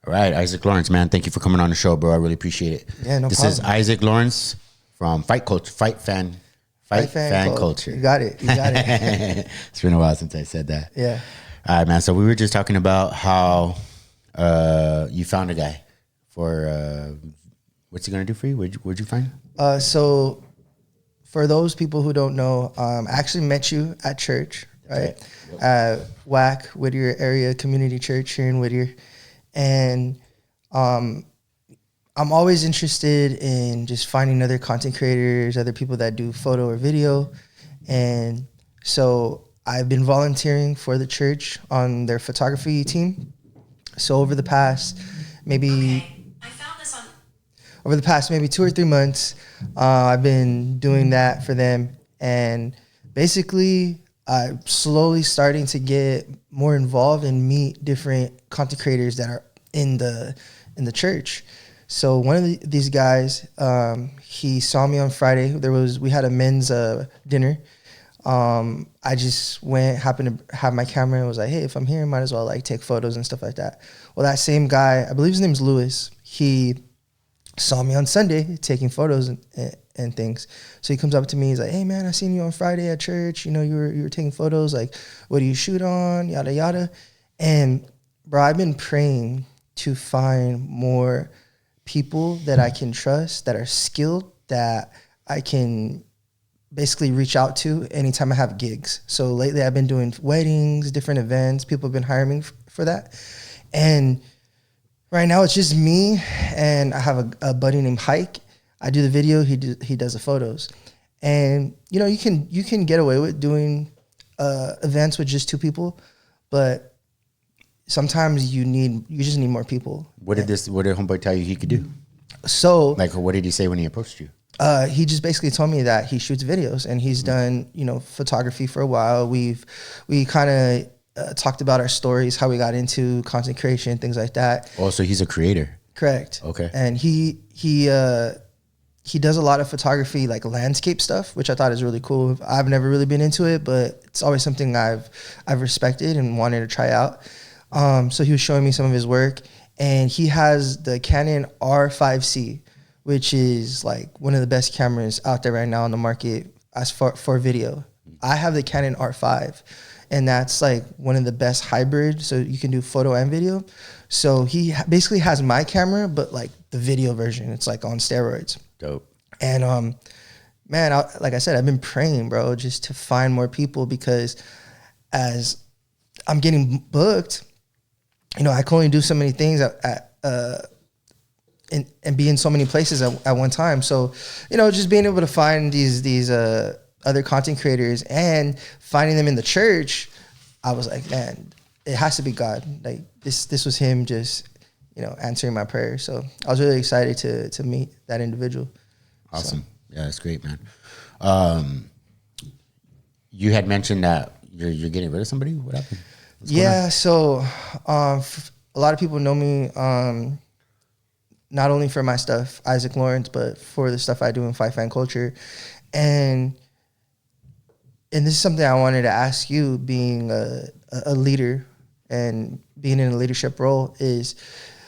All right, Issac Lawrence, man, thank you for coming on the show, bro. I really appreciate it. Yeah, no this problem. This is Issac Lawrence from Fight Fan Culture. You got it. It's been a while since I said that. Yeah. All right, man. So we were just talking about how you found a guy for what's he gonna do for you? Where'd you find? So for those people who don't know, I actually met you at church, right? At WAC, Whittier Area Community Church here in Whittier. And I'm always interested in just finding other content creators, other people that do photo or video. And so I've been volunteering for the church on their photography team. So over the past maybe 2 or 3 months, I've been doing that for them. And basically, I'm slowly starting to get more involved and meet different content creators that are in the church. So one of these guys, he saw me on Friday. We had a men's dinner. I just happened to have my camera and was like, hey, if I'm here, might as well like take photos and stuff like that. Well, that same guy, I believe his name's Lewis, he saw me on Sunday taking photos and things. So he comes up to me, he's like, hey man, I seen you on Friday at church. You know, you were taking photos, like, what do you shoot on? Yada, yada. And bro, I've been praying to find more people that I can trust, that are skilled, that I can basically reach out to anytime I have gigs. So lately I've been doing weddings, different events. People have been hiring me for that. And right now it's just me, and I have a buddy named Hike. I do the video, he does the photos. And you know, you can get away with doing events with just 2 people, but sometimes you just need more people. What did Homeboy tell you he could do? So like, what did he say when he approached you? He just basically told me that he shoots videos and he's done, you know, photography for a while. We kind of talked about our stories, how we got into content creation, things like that. Oh, so he's a creator. Correct. Okay. And he does a lot of photography, like landscape stuff, which I thought is really cool. I've never really been into it, but it's always something I've respected and wanted to try out. So he was showing me some of his work, and he has the Canon R5C, which is like one of the best cameras out there right now on the market as for video. I have the Canon R5, and that's like one of the best hybrids, so you can do photo and video. So he basically has my camera, but like the video version, it's like on steroids. Dope. And man, like I said, I've been praying, bro, just to find more people, because as I'm getting booked, you know, I can only do so many things and be in so many places at one time. So, you know, just being able to find these other content creators and finding them in the church, I was like, man, it has to be God. Like this was him just, you know, answering my prayer. So I was really excited to meet that individual. Awesome. So. Yeah, that's great, man. You had mentioned that you're getting rid of somebody. What happened? So a lot of people know me, not only for my stuff, Issac Lawrence, but for the stuff I do in Fight Fan Culture. And this is something I wanted to ask you, being a leader and being in a leadership role, is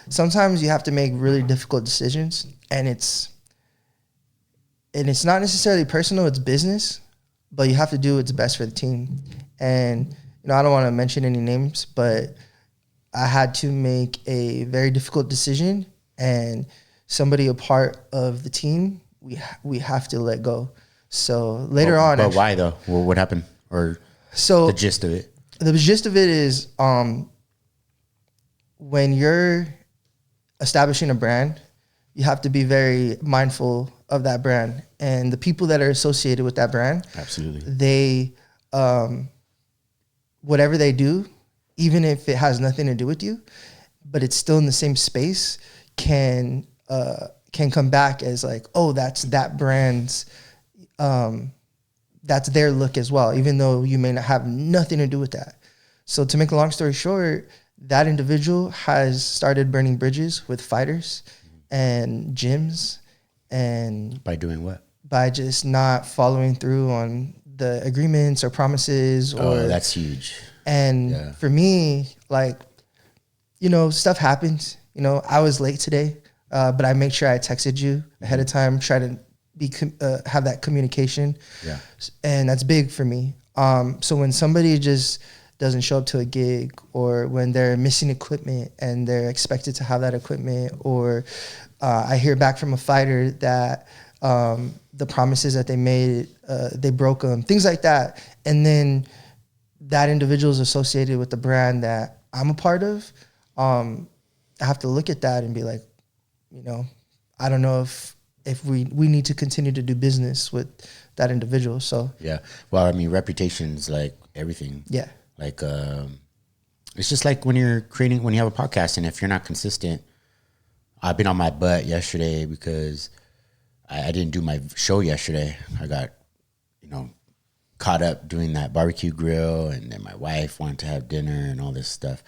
sometimes you have to make really difficult decisions, and it's not necessarily personal, it's business, but you have to do what's best for the team. And you know, I don't want to mention any names, but I had to make a very difficult decision, and somebody a part of the team, we have to let go. So later on. But why though? Well, what happened? Or the gist of it? The gist of it is, when you're establishing a brand, you have to be very mindful of that brand and the people that are associated with that brand. Absolutely. They, whatever they do, even if it has nothing to do with you, but it's still in the same space, can come back as like, oh, that's that brand's, that's their look as well, even though you may not have nothing to do with that. So to make a long story short, that individual has started burning bridges with fighters and gyms. And by doing what? By just not following through on the agreements or promises. Oh, that's huge. And for me, like, you know, stuff happens. I was late today, but I make sure I texted you ahead of time, try to have that communication. Yeah. And that's big for me. So when somebody just doesn't show up to a gig, or when they're missing equipment and they're expected to have that equipment, or I hear back from a fighter that the promises that they made, they broke them, things like that. And then that individual is associated with the brand that I'm a part of. I have to look at that and be like, I don't know if we need to continue to do business with that individual. So yeah. Well, I mean, reputation's like everything. Yeah. Like, it's just like when you have a podcast, and if you're not consistent, I've been on my butt yesterday because I didn't do my show yesterday. I got, caught up doing that barbecue grill, and then my wife wanted to have dinner and all this stuff.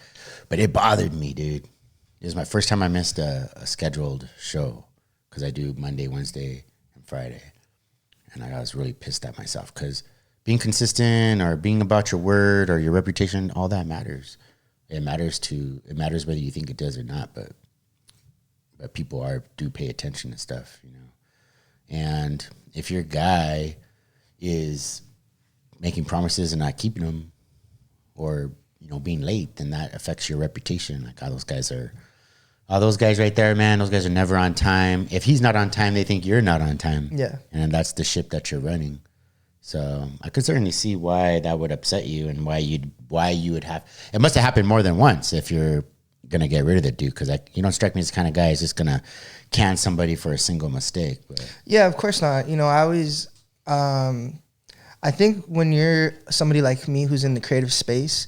But it bothered me, dude. It was my first time I missed a scheduled show, because I do Monday, Wednesday, and Friday. And I was really pissed at myself, because being consistent or being about your word or your reputation, all that matters. It matters whether you think it does or not, but people do pay attention to stuff, And if your guy is making promises and not keeping them, or being late, then that affects your reputation. Like, all those guys right there, man, those guys are never on time. If he's not on time, they think you're not on time. Yeah. And that's the ship that you're running. So I could certainly see why that would upset you, and why you would have. It must have happened more than once if you're gonna get rid of the dude, because you don't strike me as the kind of guy who's just gonna can somebody for a single mistake. But. Yeah, of course not. I always, I think when you're somebody like me who's in the creative space,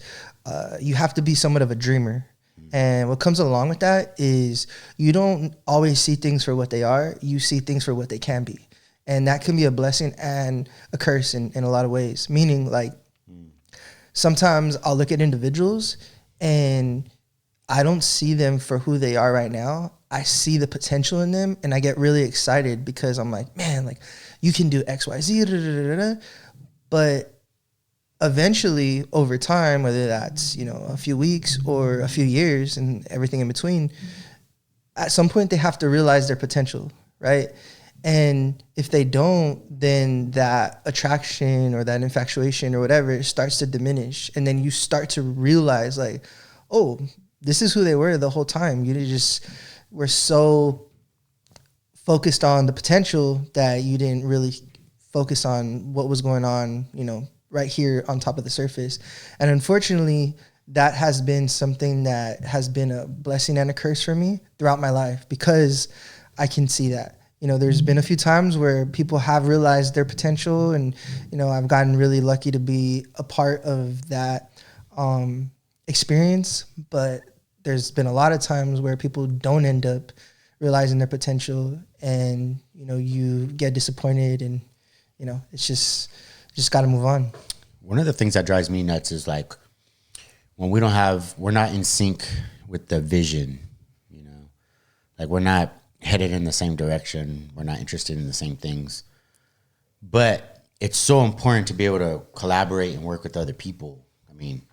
you have to be somewhat of a dreamer. And what comes along with that is you don't always see things for what they are. You see things for what they can be. And that can be a blessing and a curse in a lot of ways. Meaning, like, sometimes I'll look at individuals and I don't see them for who they are right now. I see the potential in them, and I get really excited because I'm like, man, like, you can do X, Y, Z, da, da, da, da. But eventually, over time, whether that's, a few weeks or a few years and everything in between, at some point they have to realize their potential, right? And if they don't, then that attraction or that infatuation or whatever starts to diminish. And then you start to realize, like, oh, this is who they were the whole time. You just were so focused on the potential that you didn't really focus on what was going on, right here on top of the surface. And unfortunately, that has been something that has been a blessing and a curse for me throughout my life, because I can see that. There's been a few times where people have realized their potential, and, I've gotten really lucky to be a part of that experience. But there's been a lot of times where people don't end up realizing their potential, and, you get disappointed, and, it's just got to move on. One of the things that drives me nuts is, like, when we're not in sync with the vision, like, we're not headed in the same direction. We're not interested in the same things. But it's so important to be able to collaborate and work with other people. I mean,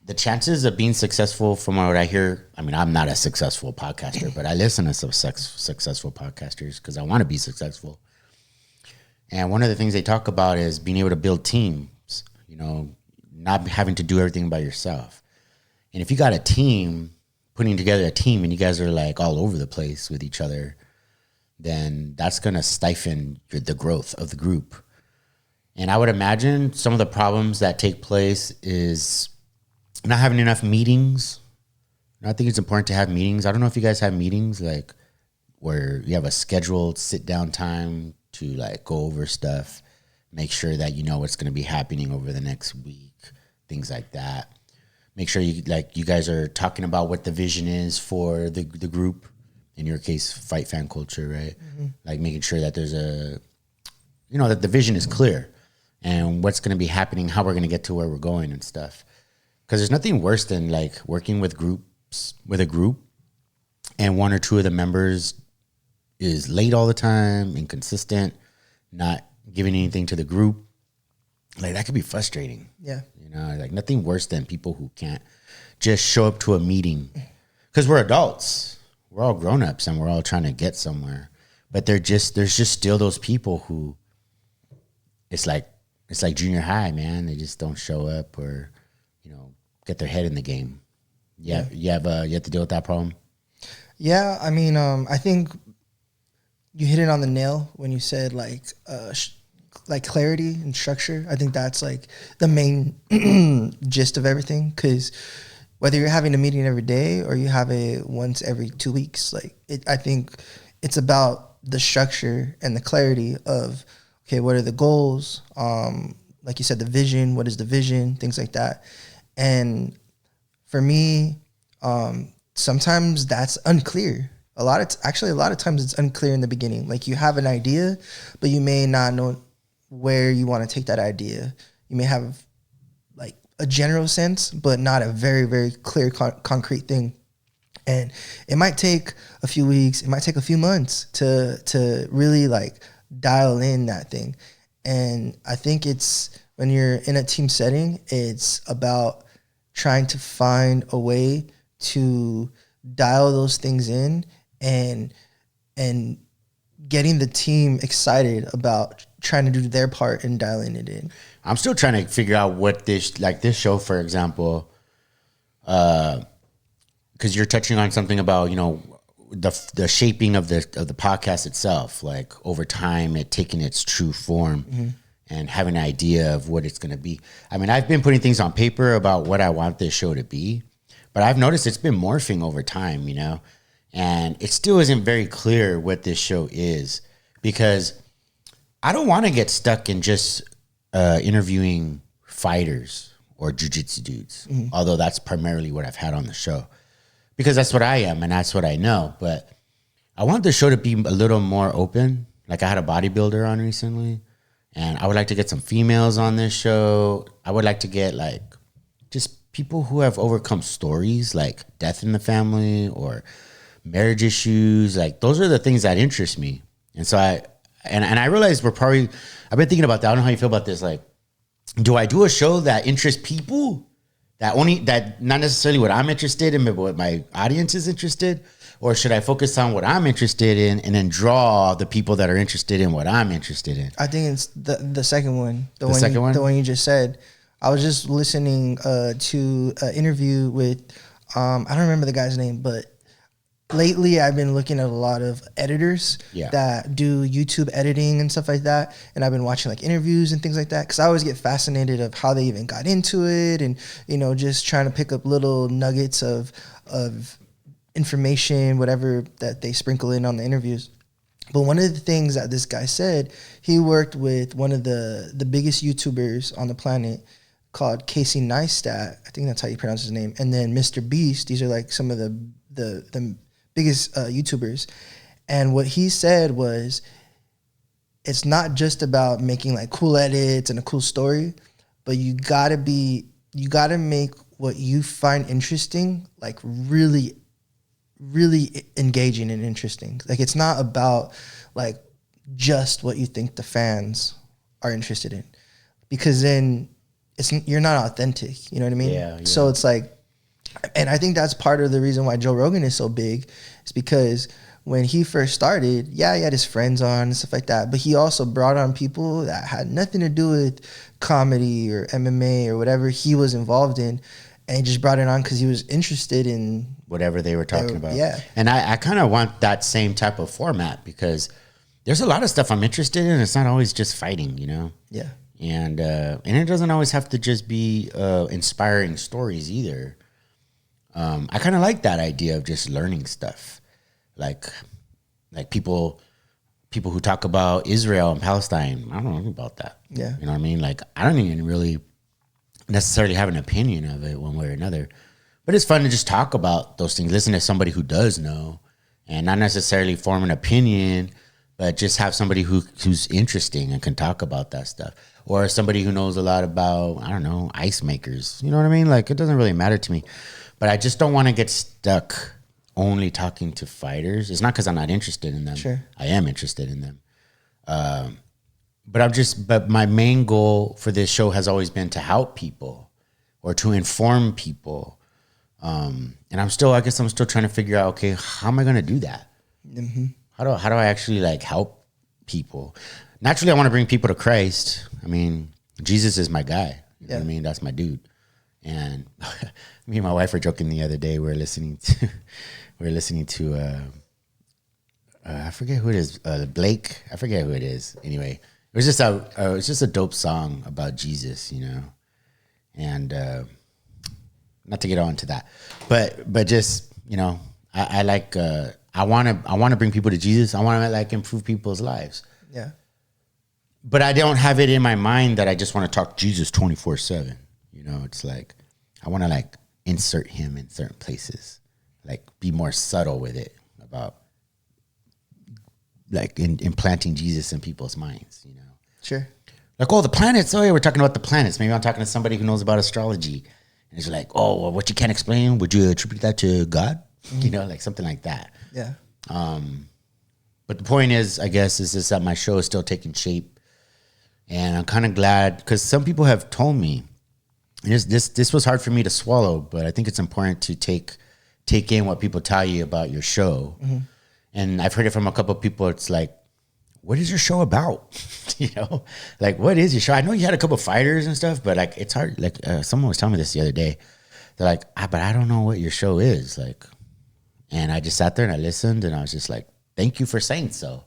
the chances of being successful, from what I hear, I mean, I'm not a successful podcaster, but I listen to some successful podcasters because I want to be successful. And one of the things they talk about is being able to build teams, not having to do everything by yourself. And if you got a team, putting together a team, and you guys are, like, all over the place with each other, then that's going to stifle the growth of the group. And I would imagine some of the problems that take place is not having enough meetings. And I think it's important to have meetings. I don't know if you guys have meetings, like, where you have a scheduled sit-down time to, like, go over stuff, make sure that you know what's going to be happening over the next week, things like that. Make sure you guys are talking about what the vision is for the group. In your case, Fight Fan Culture, right? Mm-hmm. Like, making sure that there's that the vision is clear, and what's going to be happening, how we're going to get to where we're going and stuff. Because there's nothing worse than, like, working with a group, and one or two of the members is late all the time, inconsistent, not giving anything to the group. Like, that could be frustrating. Yeah. Like, nothing worse than people who can't just show up to a meeting. Because we're adults. we're all grown-ups and we're all trying to get somewhere. But there's just still those people who it's like junior high, man. They just don't show up or, get their head in the game. Yeah. You have to deal with that problem. Yeah. I mean, I think you hit it on the nail when you said like clarity and structure. I think that's like the main gist of everything. 'Cause whether you're having a meeting every day or you have it once every 2 weeks, I think it's about the structure and the clarity of, okay, what are the goals? Like you said, the vision, what is the vision? Things like that. And for me, sometimes that's unclear. A lot of times it's unclear in the beginning. Like you have an idea, but you may not know where you want to take that idea. You may have like a general sense, but not a very, very clear, concrete thing. And it might take a few weeks, it might take a few months to really like dial in that thing. And I think it's when you're in a team setting, it's about trying to find a way to dial those things in and getting the team excited about trying to do their part in dialing it in. I'm still trying to figure out what this show, for example, because you're touching on something about, the shaping of the podcast itself, like over time, it taking its true form. Mm-hmm. And having an idea of what it's going to be. I mean, I've been putting things on paper about what I want this show to be, but I've noticed it's been morphing over time, and it still isn't very clear what this show is, because I don't want to get stuck in just interviewing fighters or jiu-jitsu dudes, although that's primarily what I've had on the show, because that's what I am and that's what I know. But I want the show to be a little more open. Like I had a bodybuilder on recently, and I would like to get some females on this show. I would like to get like just people who have overcome stories like death in the family or marriage issues. Like those are the things that interest me. And so I realize I've been thinking about that. I don't know how you feel about this. Like, do I do a show that interests people that not necessarily what I'm interested in, but what my audience is interested? Or should I focus on what I'm interested in and then draw the people that are interested in what I'm interested in? I think it's the second one. The one you just said. I was just listening to an interview with, I don't remember the guy's name, but lately I've been looking at a lot of editors that do YouTube editing and stuff like that. And I've been watching like interviews and things like that, because I always get fascinated of how they even got into it, and, just trying to pick up little nuggets of information, whatever that they sprinkle in on the interviews. But one of the things that this guy said, he worked with one of the biggest YouTubers on the planet called Casey Neistat. I think that's how you pronounce his name. And then Mr. Beast. These are like some of the biggest YouTubers. And what he said was, it's not just about making like cool edits and a cool story, but you gotta make what you find interesting like really engaging and interesting. Like it's not about like just what you think the fans are interested in, because then you're not authentic. You know what I mean? Yeah. So it's like, and I think that's part of the reason why Joe Rogan is so big, is because when he first started, he had his friends on and stuff like that, but he also brought on people that had nothing to do with comedy or MMA or whatever he was involved in. And he just brought it on because he was interested in whatever they were talking about. Yeah. And I kind of want that same type of format, because there's a lot of stuff I'm interested in. It's not always just fighting, Yeah. And it doesn't always have to just be inspiring stories either. I kind of like that idea of just learning stuff, like people who talk about Israel and Palestine. I don't know about that. Yeah. You know what I mean? Like I don't even really necessarily have an opinion of it one way or another, but it's fun to just talk about those things, listen to somebody who does know, and not necessarily form an opinion, but just have somebody who's interesting and can talk about that stuff, or somebody who knows a lot about, I don't know, ice makers. You know what I mean? Like it doesn't really matter to me, but I just don't want to get stuck only talking to fighters. It's not because I'm not interested in them. Sure. I am interested in them. But my main goal for this show has always been to help people or to inform people. And I guess I'm still trying to figure out, okay, how am I going to do that? Mm-hmm. How do I actually like help people? Naturally, I want to bring people to Christ. I mean, Jesus is my guy. You know what I mean? That's my dude. And me and my wife were joking the other day. We were listening to I forget who it is. Blake. I forget who it is. Anyway, it was just a dope song about Jesus, you know. And not to get on to that, but just, you know, I like I want to bring people to Jesus. I want to like improve people's lives. Yeah. But I don't have it in my mind that I just want to talk Jesus 24/7. You know, it's like I want to like insert him in certain places, like be more subtle with it about like implanting Jesus in people's minds. You know, Sure. like, oh, the planets. Oh yeah, we're talking about the planets. Maybe I'm talking to somebody who knows about astrology, and it's like, oh, well, what you can't explain, would you attribute that to God? Mm-hmm. You know, like something like that. Yeah. But the point is, I guess, is just that my show is still taking shape. And I'm kind of glad because some people have told me, and this was hard for me to swallow, but I think it's important to take in what people tell you about your show. Mm-hmm. And I've heard it from a couple of people. It's like, what is your show about? You know, like, what is your show? I know you had a couple of fighters and stuff, but like, it's hard. Like someone was telling me this the other day. They're like, but I don't know what your show is. Like, and I just sat there and I listened and I was just like, thank you for saying so.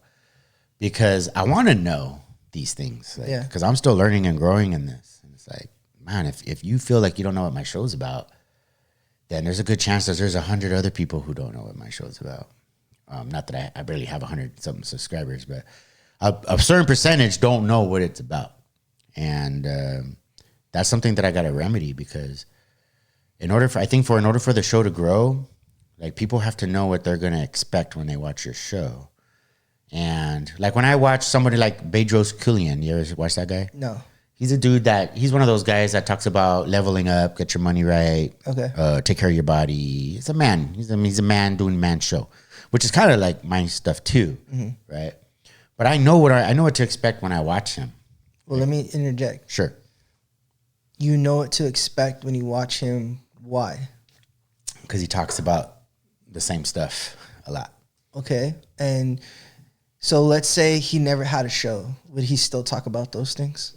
Because I want to know these things. Like, because I'm still learning and growing in this. And it's like, man, if you feel like you don't know what my show's about, then there's a good chance that there's 100 other people who don't know what my show's about. Not that I barely have 100 something subscribers, but a certain percentage don't know what it's about. And that's something that I got to remedy because in order for the show to grow, like people have to know what they're going to expect when they watch your show. And like when I watch somebody like Bedros Keuilian, you ever watch that guy? No. He's a dude he's one of those guys that talks about leveling up, get your money right, take care of your body. He's a man. He's a man doing man show, which is kind of like my stuff too, right? But I know what to expect when I watch him. Well, let me interject. Sure. You know what to expect when you watch him. Why? Because he talks about the same stuff a lot. Okay. And so let's say he never had a show. Would he still talk about those things?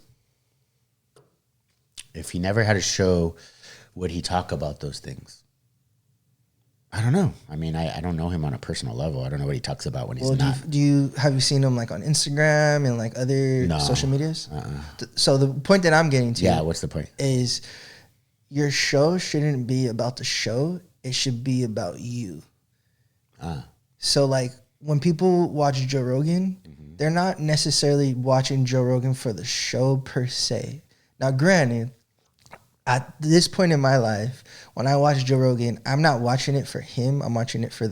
If he never had a show, would he talk about those things? I don't know. I mean, I don't know him on a personal level. I don't know what he talks about when he's not. Have you seen him like on Instagram and like other social medias? So the point that I'm getting to. Yeah, what's the point? Is your show shouldn't be about the show. It should be about you. So like when people watch Joe Rogan, they're not necessarily watching Joe Rogan for the show per se. Now, granted, at this point in my life, when I watch Joe Rogan, I'm not watching it for him. I'm watching it for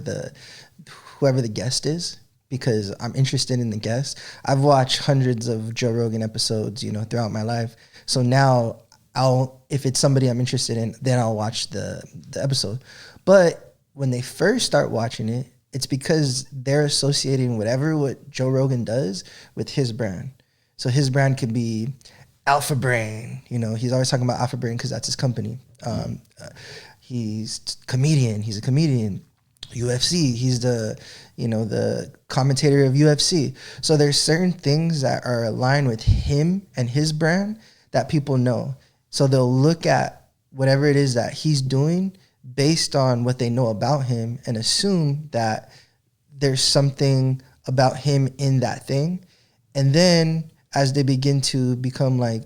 whoever the guest is because I'm interested in the guest. I've watched hundreds of Joe Rogan episodes, throughout my life. So now if it's somebody I'm interested in, then I'll watch the episode. But when they first start watching it, it's because they're associating what Joe Rogan does with his brand. So his brand could be Alpha Brain, he's always talking about Alpha Brain because that's his company. He's a comedian. UFC, he's the commentator of UFC. So there's certain things that are aligned with him and his brand that people know. So they'll look at whatever it is that he's doing based on what they know about him and assume that there's something about him in that thing. And then as they begin to become like,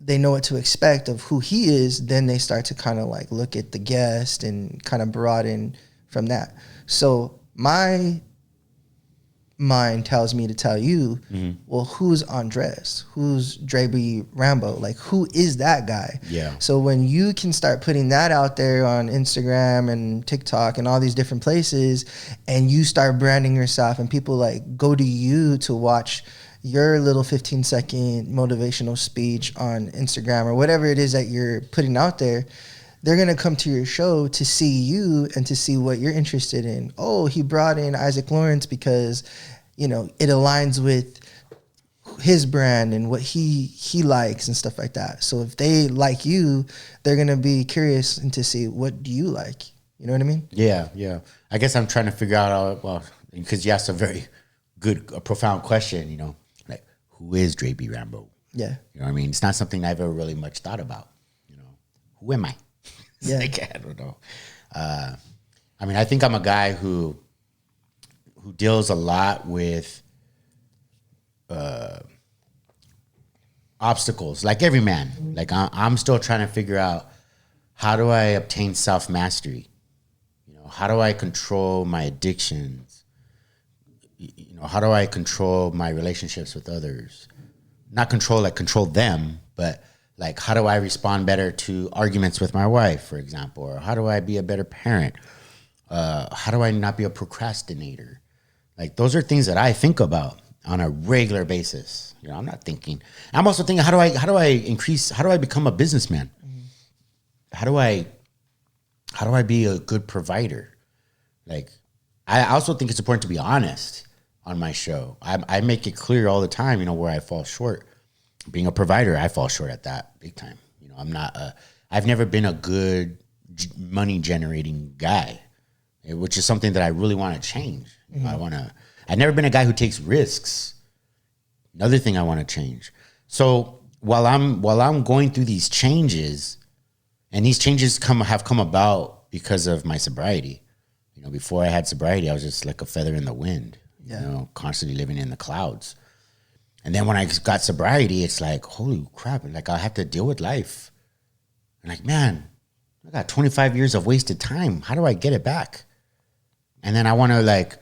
they know what to expect of who he is, then they start to kind of like look at the guest and kind of broaden from that. So my mind tells me to tell you, well, who's Andres? Who's Dre Bee Rambo? Like, who is that guy? Yeah. So when you can start putting that out there on Instagram and TikTok and all these different places, and you start branding yourself and people like go to you to watch your little 15-second motivational speech on Instagram or whatever it is that you're putting out there, they're going to come to your show to see you and to see what you're interested in. Oh, he brought in Issac Lawrence because, it aligns with his brand and what he likes and stuff like that. So if they like you, they're gonna be curious and to see what do you like. You know what I mean? Yeah, yeah. I guess I'm trying to figure out, well, because you asked a very good, profound question, you know, like, who is Dre Bee Rambo? Yeah. You know what I mean? It's not something I've ever really much thought about, you know. Who am I? Yeah. Like, I don't know. I mean, I think I'm a guy who deals a lot with obstacles, like every man. Like I'm still trying to figure out, how do I obtain self-mastery? You know, how do I control my addictions? You know, how do I control my relationships with others? Not control like control them, but like, how do I respond better to arguments with my wife, for example? Or how do I be a better parent? How do I not be a procrastinator? Like, those are things that I think about on a regular basis. You know, I'm not thinking. I'm also thinking, how do I become a businessman? How do I be a good provider? Like, I also think it's important to be honest on my show. I make it clear all the time, you know, where I fall short. Being a provider, I fall short at that big time. You know, I've never been a good money generating guy, which is something that I really want to change. You know, I've never been a guy who takes risks. Another thing I want to change. So while I'm going through these changes, and these changes have come about because of my sobriety. You know, before I had sobriety, I was just like a feather in the wind. Yeah. You know, constantly living in the clouds. And then when I got sobriety, it's like, holy crap! Like, I have to deal with life. And like, man, I got 25 years of wasted time. How do I get it back? And then I want to, like,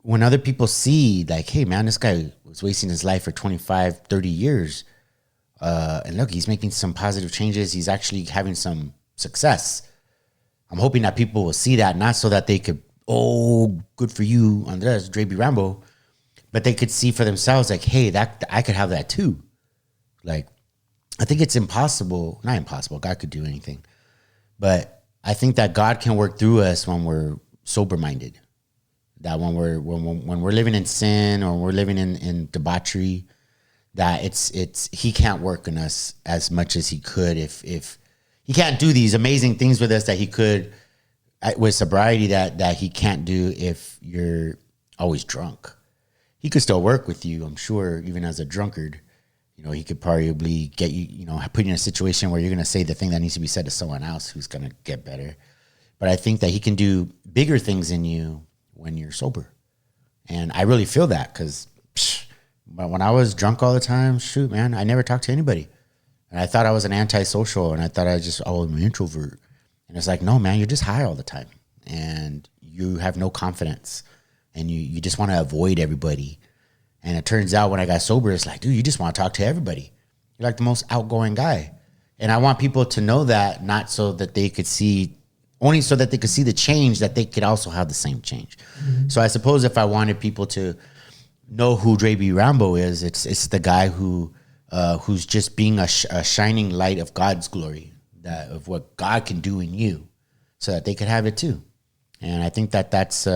when other people see, like, hey, man, this guy was wasting his life for 25, 30 years. And look, he's making some positive changes. He's actually having some success. I'm hoping that people will see that, not so that they could, oh, good for you, Andres, Dre Bee Rambo, but they could see for themselves, like, hey, that I could have that too. Like, I think it's impossible, not impossible, God could do anything. But I think that God can work through us when we're sober-minded. That when we're living in sin, or we're living in debauchery, that he can't work in us as much as he could if he can't do these amazing things with us that he could with sobriety that he can't do if you're always drunk. He could still work with you, I'm sure, even as a drunkard. You know, he could probably get you, you know, put you in a situation where you're going to say the thing that needs to be said to someone else who's going to get better. But I think that he can do bigger things in you when you're sober. And I really feel that, because when I was drunk all the time, shoot, man, I never talked to anybody. And I thought I was an antisocial, and I thought I was an introvert. And it's like, no, man, you're just high all the time. And you have no confidence. And you just want to avoid everybody. And it turns out when I got sober, it's like, dude, you just want to talk to everybody. You're like the most outgoing guy. And I want people to know that, not so that they could see, only so that they could see the change, that they could also have the same change. Mm-hmm. So I suppose if I wanted people to know who Dre Bee Rambo is, it's the guy who's just being a shining light of God's glory, that of what God can do in you, so that they could have it too. And I think that's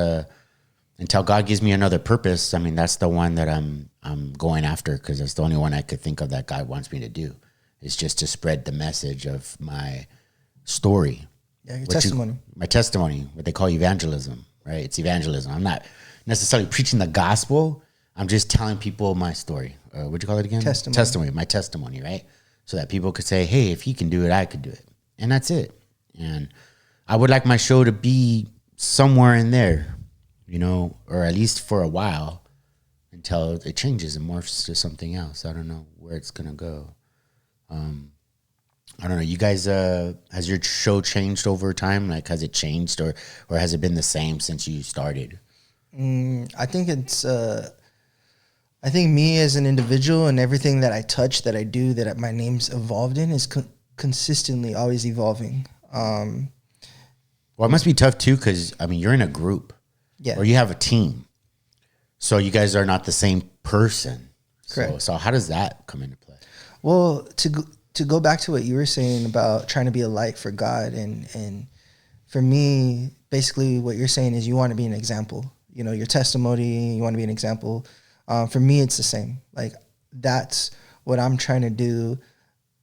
until God gives me another purpose. I mean, that's the one that I'm going after, because it's the only one I could think of that God wants me to do. It's just to spread the message of my story. Yeah, your testimony. My testimony, what they call evangelism, right? It's evangelism. I'm not necessarily preaching the gospel. I'm just telling people my story. What'd you call it again? Testimony. My testimony, right? So that people could say, hey, if he can do it, I could do it. And that's it. And I would like my show to be somewhere in there, you know, or at least for a while, until it changes and morphs to something else. I don't know where it's going to go. I don't know. You guys, has your show changed over time? Like, has it changed, or has it been the same since you started? I think it's, I think me as an individual and everything that I touch, that I do, that my name's evolved in, is consistently always evolving. Well, it must be tough too, because I mean, you're in a group, or you have a team, so you guys are not the same person. Correct. So how does that come into play? Well, to go back to what you were saying about trying to be a light for God, and for me, basically what you're saying is you want to be an example. You know, your testimony, you want to be an example. For me, it's the same. Like, that's what I'm trying to do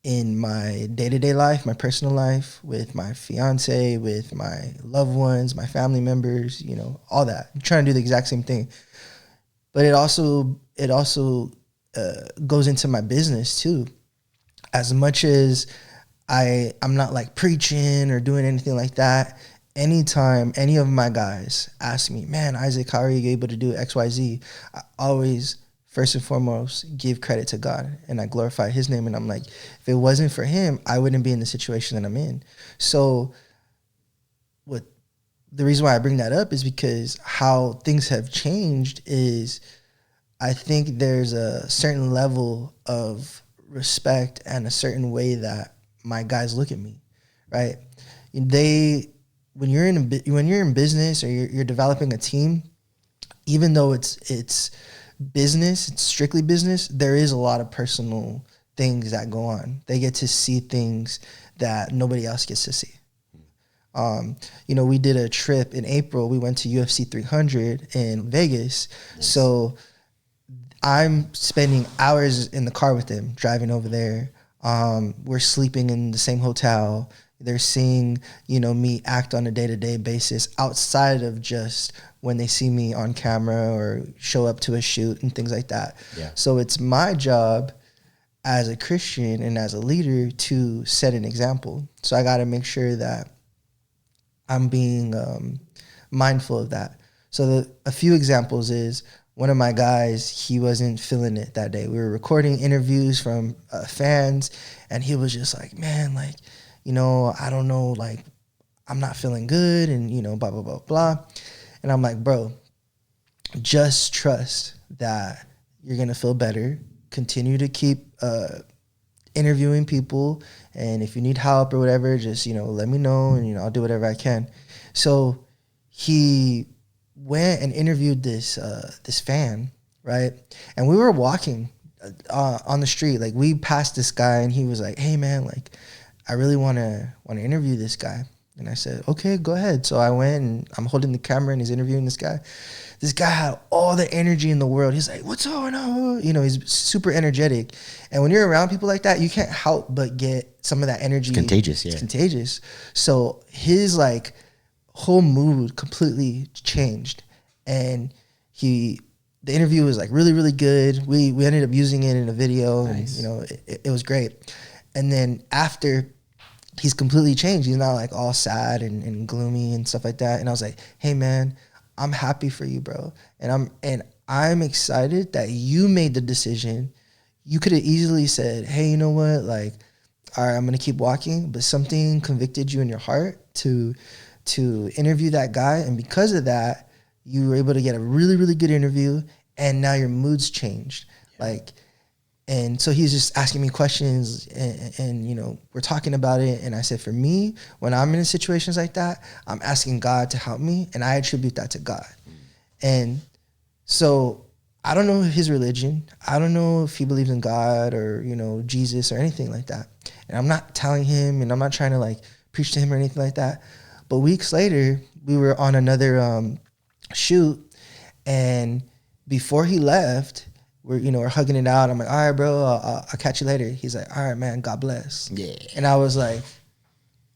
in my day-to-day life, my personal life, with my fiance, with my loved ones, my family members, you know, all that. I'm trying to do the exact same thing. But it also goes into my business too. As much as I'm not like preaching or doing anything like that, anytime any of my guys ask me, man, Isaac, how are you able to do XYZ? I always, first and foremost, give credit to God, and I glorify his name. And I'm like, if it wasn't for him, I wouldn't be in the situation that I'm in. So the reason why I bring that up is because how things have changed is, I think there's a certain level of respect and a certain way that my guys look at me, right? When you're in business, or you're developing a team, even though it's business, it's strictly business, there is a lot of personal things that go on. They get to see things that nobody else gets to see. You know, we did a trip in April. We went to UFC 300 in Vegas. Nice. So I'm spending hours in the car with them, driving over there. We're sleeping in the same hotel. They're seeing, you know, me act on a day-to-day basis outside of just when they see me on camera or show up to a shoot and things like that. Yeah. So it's my job as a Christian and as a leader to set an example. So I got to make sure that I'm being mindful of that. So a few examples is, one of my guys, he wasn't feeling it that day. We were recording interviews from fans, and he was just like, man, like, you know, I don't know, like, I'm not feeling good, and, you know, blah, blah, blah, blah. And I'm like, bro, just trust that you're going to feel better. Continue to keep interviewing people, and if you need help or whatever, just, you know, let me know, and, you know, I'll do whatever I can. So he went and interviewed this fan, right? And we were walking on the street. Like, we passed this guy, and he was like, hey man, like, I really want to interview this guy. And I said, okay, go ahead. So I went, and I'm holding the camera, and he's interviewing this guy. This guy had all the energy in the world. He's like, what's going on? You know, he's super energetic. And when you're around people like that, you can't help but get some of that energy. It's contagious, yeah. It's contagious. So his, like, whole mood completely changed. And the interview was, like, really, really good. We ended up using it in a video. Nice. And, you know, it was great. And then after, he's completely changed. He's not, like, all sad and gloomy and stuff like that. And I was like, hey man, I'm happy for you, bro. And I'm excited that you made the decision. You could have easily said, hey, you know what? Like, all right, I'm going to keep walking. But something convicted you in your heart to interview that guy. And because of that, you were able to get a really, really good interview. And now your mood's changed. Yeah. Like, and so he's just asking me questions, and, you know, we're talking about it. And I said, for me, when I'm in situations like that, I'm asking God to help me, and I attribute that to God. And so I don't know his religion. I don't know if he believes in God or, you know, Jesus or anything like that. And I'm not telling him, and I'm not trying to, like, preach to him or anything like that. But weeks later, we were on another shoot, and before he left, we're hugging it out. I'm like, all right, bro, I'll catch you later. He's like, all right, man, God bless. Yeah. And I was like,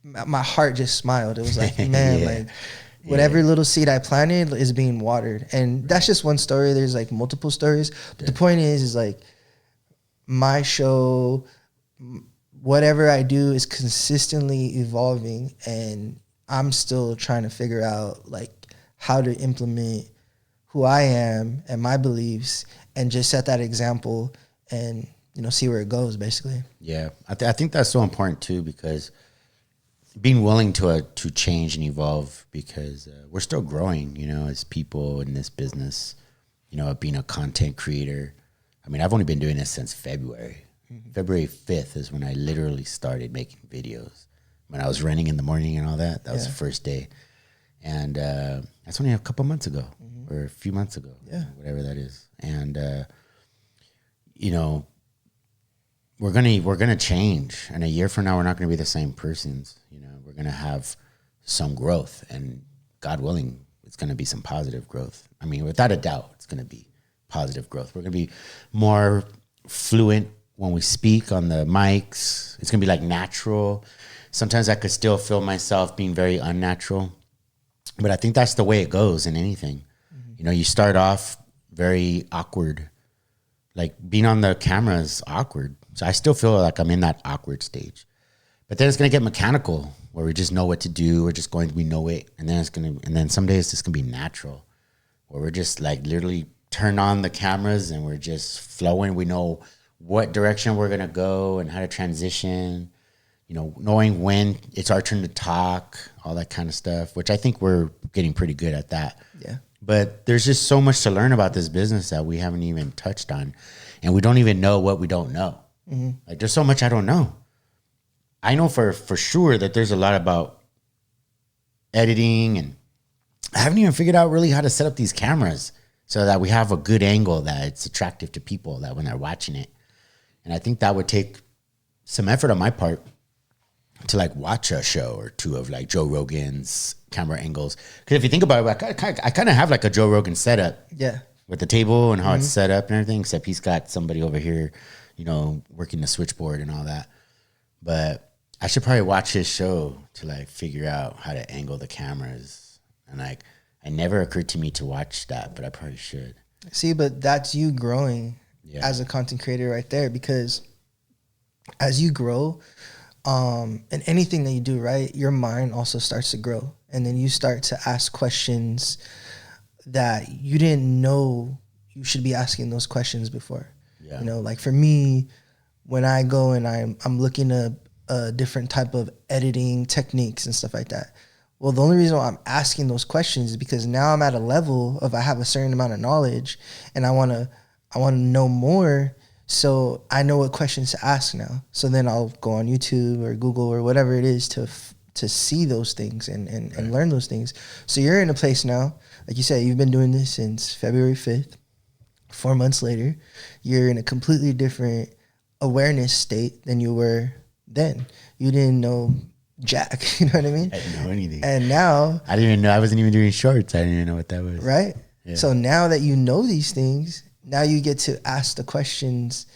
my heart just smiled. It was like, man, like, whatever little seed I planted is being watered. And that's just one story. There's, like, multiple stories. But the point is like, my show, whatever I do is consistently evolving, and I'm still trying to figure out, like, how to implement who I am and my beliefs, and just set that example, and, you know, see where it goes, basically. Yeah, I think that's so important too, because being willing to change and evolve, because we're still growing, you know, as people in this business, you know, being a content creator. I mean, I've only been doing this since February. Mm-hmm. February 5th is when I literally started making videos. When I was running in the morning and all that, that was the first day. And that's only a couple months ago, or a few months ago, whatever that is. And, you know, we're gonna change. And a year from now, we're not gonna be the same persons. You know, we're gonna have some growth, and God willing, it's gonna be some positive growth. I mean, without a doubt, it's gonna be positive growth. We're going to be more fluent when we speak on the mics. It's going to be like natural. Sometimes I could still feel myself being very unnatural, but I think that's the way it goes in anything. You know, you start off very awkward. Like being on the camera is awkward. So I still feel like I'm in that awkward stage. But then it's going to get mechanical where we just know what to do. We're just going to, we know it. And then some days it's just going to be natural where we're just like literally turn on the cameras and we're just flowing. We know what direction we're going to go and how to transition, you know, knowing when it's our turn to talk, all that kind of stuff, which I think we're getting pretty good at that. Yeah. But there's just so much to learn about this business that we haven't even touched on. And we don't even know what we don't know. Like there's so much I don't know. I know for sure that there's a lot about editing, and I haven't even figured out really how to set up these cameras so that we have a good angle that it's attractive to people that when they're watching it. And I think that would take some effort on my part to like watch a show or two of like Joe Rogan's camera angles. Because if you think about it, I kind of have like a Joe Rogan setup. Yeah. With the table and how it's set up and everything, except he's got somebody over here, you know, working the switchboard and all that. But I should probably watch his show to like figure out how to angle the cameras. And like, it never occurred to me to watch that, but I probably should. See, but that's you growing as a content creator right there, because as you grow, and anything that you do, right, your mind also starts to grow. And then you start to ask questions that you didn't know you should be asking those questions before. Yeah. You know, like for me, when I go and I'm looking at a different type of editing techniques and stuff like that. Well, the only reason why I'm asking those questions is because now I'm at a level of I have a certain amount of knowledge and I want to know more, so I know what questions to ask now. So then I'll go on YouTube or Google or whatever it is to see those things and learn those things. So you're in a place now, like you said, you've been doing this since February 5th. 4 months later, you're in a completely different awareness state than you were then. You didn't know jack, you know what I mean? I didn't know anything. And now, I didn't even know, I wasn't even doing shorts. I didn't even know what that was. Right? Yeah. So now that you know these things, now you get to ask the questions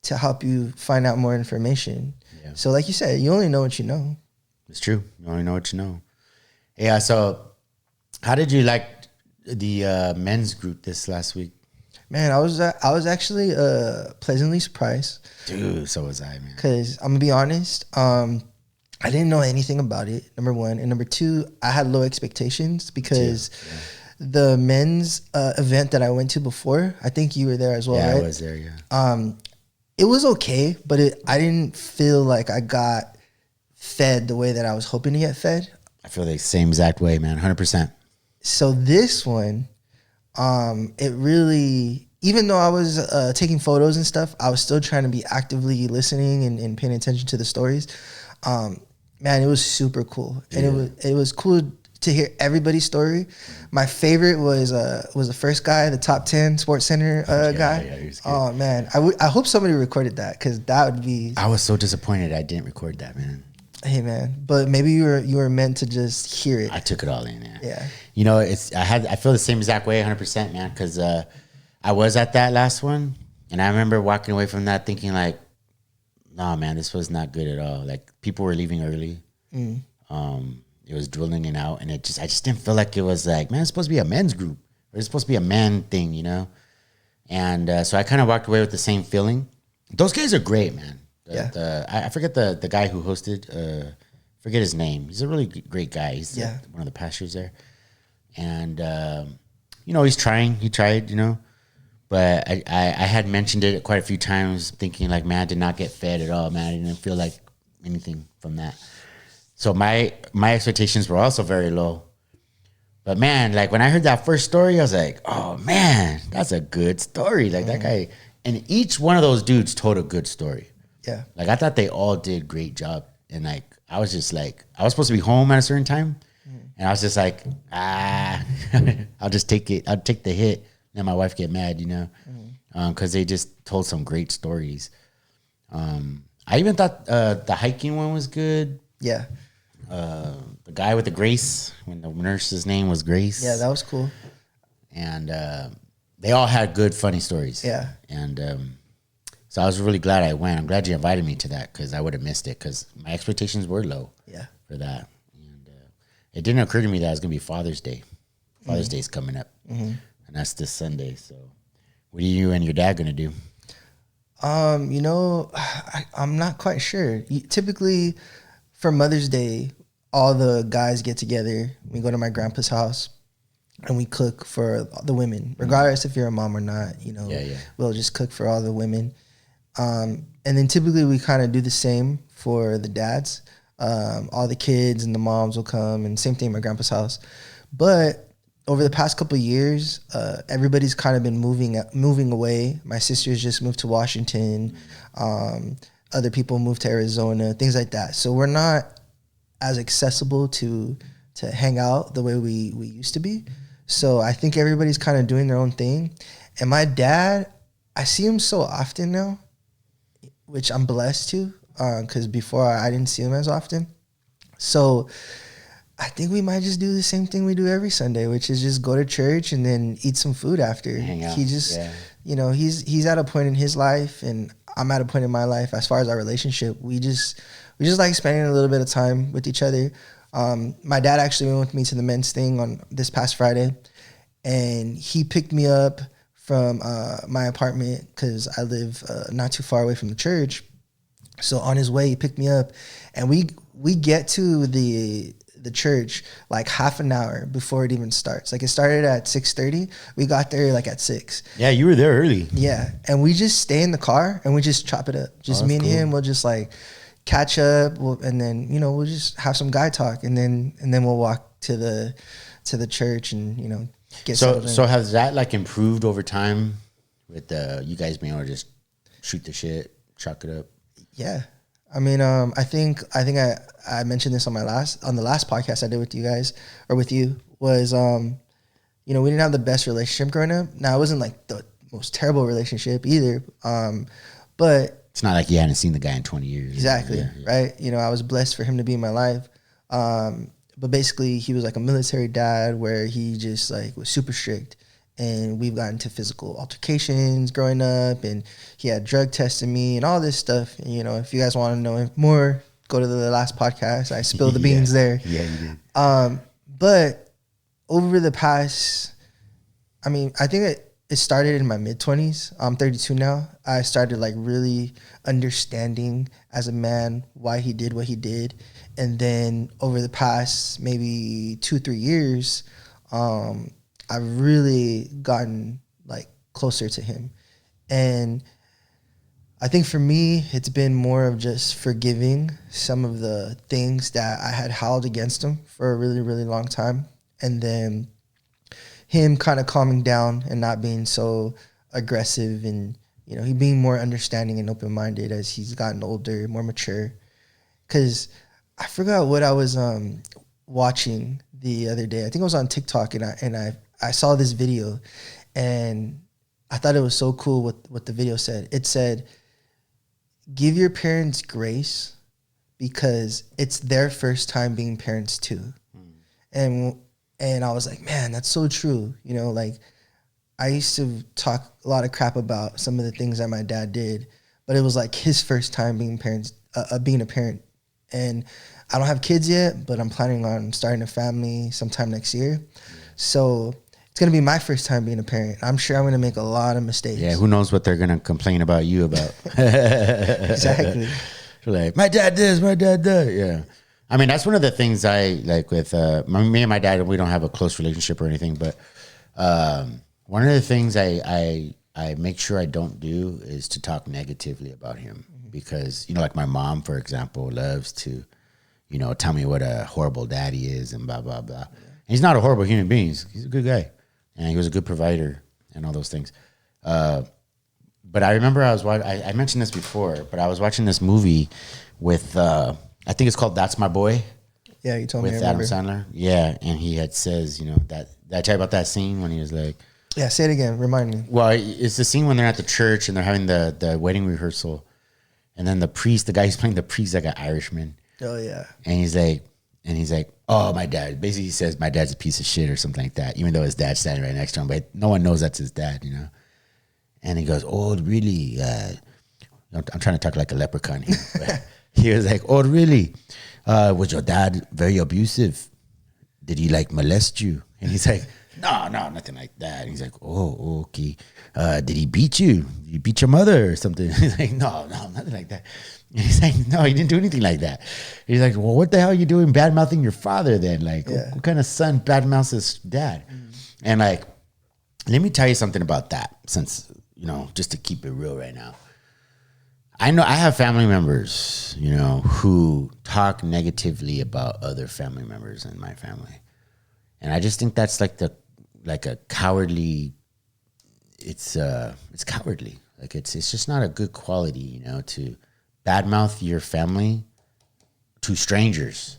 to help you find out more information. Yeah. So like you said, you only know what you know. It's true. You only know what you know. Yeah, so how did you like the men's group this last week? Man, I was actually pleasantly surprised. Dude, so was I, man. Because I'm going to be honest, I didn't know anything about it, number one. And number two, I had low expectations because the men's event that I went to before, I think you were there as well, right? Yeah, I was there, yeah. It was okay, but I didn't feel like I got fed the way that I was hoping to get fed. I feel the same exact way, man, 100%. So this one, it really, even though I was taking photos and stuff, I was still trying to be actively listening and paying attention to the stories. Man, it was super cool. Yeah. And it was cool to hear everybody's story. My favorite was the first guy, the top 10 Sports Center guy. Yeah, he was good. Oh man, I hope somebody recorded that, because that would be. I was so disappointed I didn't record that, man. Hey man, but maybe you were meant to just hear it. I took it all in, yeah. Yeah. You know, I feel the same exact way, 100%, man, because I was at that last one, and I remember walking away from that thinking like, nah, man, this was not good at all. Like people were leaving early. It was dwindling it out, and I just didn't feel like it was like, man, it's supposed to be a men's group. It's supposed to be a man thing, you know? And so I kind of walked away with the same feeling. Those guys are great, man. I forget the guy who hosted, forget his name. He's a really great guy. He's one of the pastors there. And, you know, he tried, you know, but I had mentioned it quite a few times thinking like, man, I did not get fed at all, man. I didn't feel like anything from that. So my expectations were also very low. But man, like when I heard that first story, I was like, oh man, that's a good story. Like that guy, and each one of those dudes told a good story. Yeah. Like I thought they all did great job. And like, I was just like, I was supposed to be home at a certain time. And I was just like, I'll just take it. I'll take the hit. And my wife get mad, you know, because they just told some great stories. I even thought the hiking one was good. Yeah. The guy with the Grace, when the nurse's name was Grace. Yeah, that was cool. And they all had good, funny stories. Yeah. And so I was really glad I went. I'm glad you invited me to that because I would have missed it because my expectations were low. Yeah. For that, and it didn't occur to me that it was gonna be Father's Day. Father's Day's coming up, and that's this Sunday. So, what are you and your dad gonna do? You know, I'm not quite sure. Typically, for Mother's Day, all the guys get together. We go to my grandpa's house, and we cook for the women, regardless if you're a mom or not. You know, we'll just cook for all the women. And then typically we kind of do the same for the dads. All the kids and the moms will come, and same thing at my grandpa's house. But over the past couple of years, everybody's kind of been moving away. My sisters just moved to Washington. Other people moved to Arizona, things like that. So we're not as accessible to hang out the way we used to be. So I think everybody's kind of doing their own thing. And my dad, I see him so often now, which I'm blessed to, because before I didn't see him as often. So I think we might just do the same thing we do every Sunday, which is just go to church and then eat some food after. Hang out. He just, you know, he's at a point in his life, and I'm at a point in my life as far as our relationship. We just like spending a little bit of time with each other. My dad actually went with me to the men's thing on this past Friday, and he picked me up from my apartment because I live not too far away from the church. So on his way, he picked me up, and we get to the church like half an hour before it even starts. Like it started at 6:30. We got there like at 6. Yeah, you were there early. Yeah, and we just stay in the car and we just chop it up. Just me and him. We'll just like catch up, and then we'll just have some guy talk, and then we'll walk to the church and get settled in. So has that like improved over time with you guys being able to just shoot the shit, chalk it up? Yeah. I mean, I think I mentioned this on the last podcast I did with you guys, or with you, was we didn't have the best relationship growing up. Now, it wasn't like the most terrible relationship either, but it's not like you hadn't seen the guy in 20 years. Exactly, right? I was blessed for him to be in my life, but basically he was like a military dad where he just like was super strict. And we've gotten into physical altercations growing up, and he had drug tested me and all this stuff. And, if you guys want to know more, go to the last podcast. I spilled the beans there. Yeah, you did. But over the past, I think it started in my mid-20s. I'm 32 now. I started like really understanding as a man why he did what he did. And then over the past maybe 2-3 years, I've really gotten like closer to him. And I think for me, it's been more of just forgiving some of the things that I had held against him for a really, really long time. And then him kind of calming down and not being so aggressive, and, he being more understanding and open-minded as he's gotten older, more mature. Because I forgot what I was watching the other day. I think I was on TikTok, and I saw this video, and I thought it was so cool what the video said. It said, give your parents grace because it's their first time being parents too. And I was like, man, that's so true. Like I used to talk a lot of crap about some of the things that my dad did, but it was like his first time being being a parent. And I don't have kids yet, but I'm planning on starting a family sometime next year. So it's going to be my first time being a parent. I'm sure I'm going to make a lot of mistakes. Yeah, who knows what they're going to complain about you about. Exactly. Like, my dad this, my dad that. Yeah. I mean, that's one of the things I like with me and my dad. We don't have a close relationship or anything, but one of the things I make sure I don't do is to talk negatively about him. Because, like my mom, for example, loves to, tell me what a horrible dad he is and blah, blah, blah. And he's not a horrible human being. He's a good guy. And he was a good provider and all those things. But I remember I mentioned this before, but I was watching this movie with, I think it's called That's My Boy. Yeah, you told me. With Adam Sandler. Yeah, and he says, did I tell you about that scene when he was like. Yeah, say it again. Remind me. Well, it's the scene when they're at the church and they're having the wedding rehearsal. And then the guy who's playing the priest, like an Irishman. Oh, yeah. And he's like, And he's like, oh, my dad. Basically, he says my dad's a piece of shit or something like that, even though his dad's standing right next to him. But no one knows that's his dad, you know? And he goes, oh, really? I'm trying to talk like a leprechaun here. But he was like, oh, really? Was your dad very abusive? Did he like molest you? And he's like, no, nothing like that. And he's like, oh, okay. Did he beat you? Did he beat your mother or something? He's like, no, nothing like that. And he's like, no, he didn't do anything like that. He's like, well, what the hell are you doing bad mouthing your father then? Like, what kind of son bad mouths his dad? And like, let me tell you something about that, since, you know, just to keep it real right now. I know I have family members, you know, who talk negatively about other family members in my family. And I just think that's like a cowardly, it's cowardly. Like it's just not a good quality, you know, to badmouth your family to strangers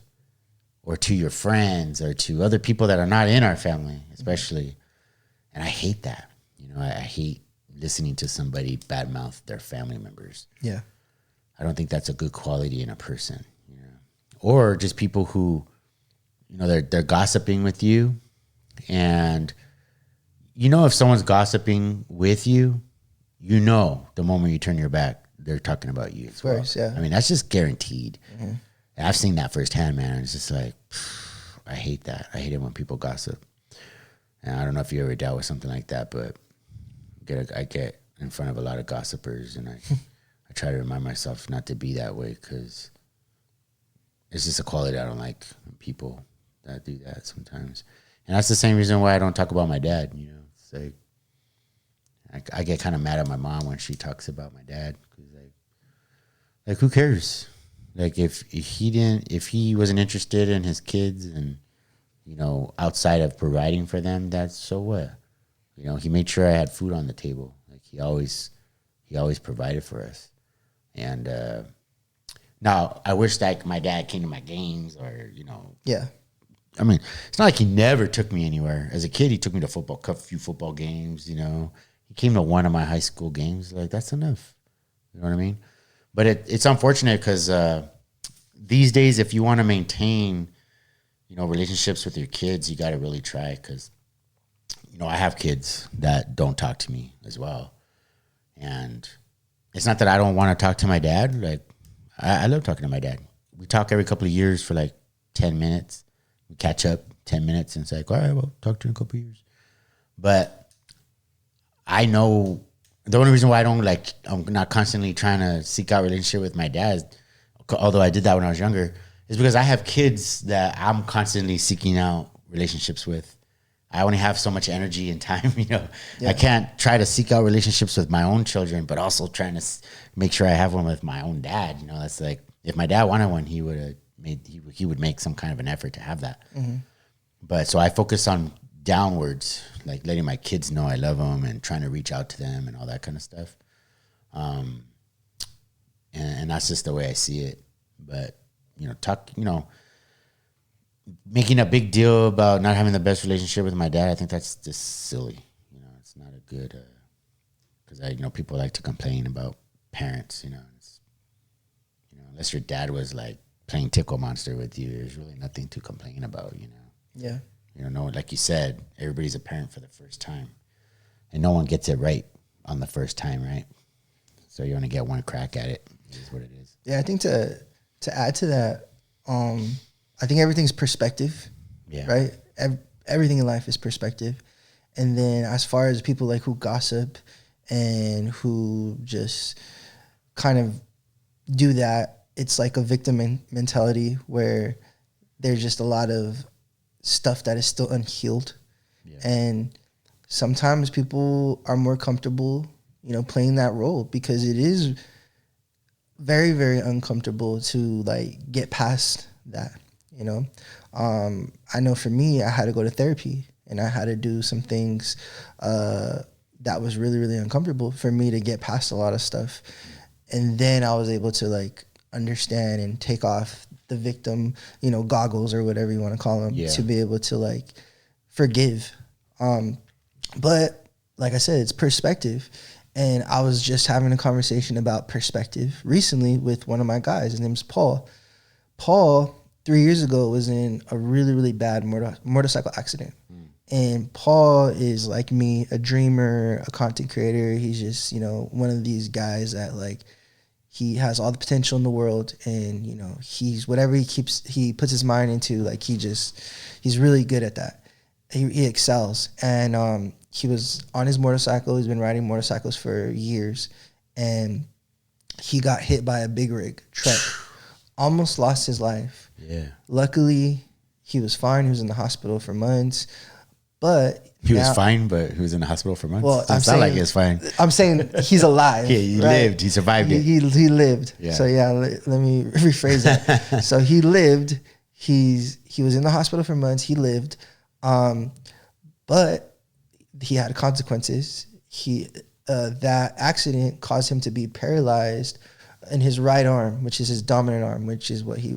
or to your friends or to other people that are not in our family, especially. And I hate that. You know, I hate listening to somebody badmouth their family members. Yeah. I don't think that's a good quality in a person, you know. Or just people who, you know, they're gossiping with you, and you know if someone's gossiping with you, you know the moment you turn your back, they're talking about you as well. Yeah. I mean, that's just guaranteed. Mm-hmm. I've seen that firsthand, man. It's just like, I hate that. I hate it when people gossip. And I don't know if you ever dealt with something like that, but I get in front of a lot of gossipers, and I try to remind myself not to be that way, because it's just a quality I don't like in people that do that sometimes. And that's the same reason why I don't talk about my dad, you know. It's like, I get kind of mad at my mom when she talks about my dad, because like who cares? Like if he wasn't interested in his kids, and, you know, outside of providing for them, that's so what? You know, he made sure I had food on the table. Like he always provided for us. And now I wish like my dad came to my games, or, you know. Yeah. I mean, it's not like he never took me anywhere. As a kid, he took me to a few football games, you know. He came to one of my high school games. Like, that's enough. You know what I mean? But it's unfortunate, because these days, if you want to maintain, you know, relationships with your kids, you got to really try, because, you know, I have kids that don't talk to me as well. And it's not that I don't want to talk to my dad. Like, I love talking to my dad. We talk every couple of years for like 10 minutes. We catch up 10 minutes, and it's like, all right, well, talk to you in a couple of years. But I know the only reason why I'm not constantly trying to seek out a relationship with my dad, although I did that when I was younger, is because I have kids that I'm constantly seeking out relationships with. I only have so much energy and time, you know. Yeah. I can't try to seek out relationships with my own children, but also trying to make sure I have one with my own dad. You know, that's like, if my dad wanted one, he would make some kind of an effort to have that. Mm-hmm. But so I focus on downwards, like letting my kids know I love them and trying to reach out to them and all that kind of stuff. And that's just the way I see it. But, you know, making a big deal about not having the best relationship with my dad, I think that's just silly. You know, it's not a good, because people like to complain about parents, you know. Unless your dad was like playing Tickle Monster with you, there's really nothing to complain about, you know. Yeah. You know, like you said, everybody's a parent for the first time, and no one gets it right on the first time, right? So you only get one crack at it. It is what it is. Yeah, I think to add to that, I think everything's perspective. Yeah. Right. Everything in life is perspective, and then as far as people like who gossip and who just kind of do that, it's like a victim mentality where there's just a lot of stuff that is still unhealed. Yeah. And sometimes people are more comfortable, you know, playing that role, because it is very, very uncomfortable to like get past that, you know. I know for me, I had to go to therapy, and I had to do some things that was really, really uncomfortable for me to get past a lot of stuff. And then I was able to like understand and take off the victim, you know, goggles or whatever you want to call them, to be able to like forgive. But like I said, it's perspective. And I was just having a conversation about perspective recently with one of my guys. His name's Paul. Paul 3 years ago was in a really, really bad motorcycle accident. And Paul is like me, a dreamer, a content creator. He's just, you know, one of these guys that like, he has all the potential in the world, and, you know, he's whatever he puts his mind into, like he's really good at that. He excels. And he was on his motorcycle. He's been riding motorcycles for years, and he got hit by a big rig truck, almost lost his life. Yeah. Luckily, he was fine. He was in the hospital for months. But he was fine, but he was in the hospital for months. Well, It sounded like he was fine. I'm saying he's alive. Yeah, he lived. He survived it. He lived. Yeah. So yeah, let me rephrase that. So he lived. He was in the hospital for months. He lived, but he had consequences. That accident caused him to be paralyzed in his right arm, which is his dominant arm, which is what he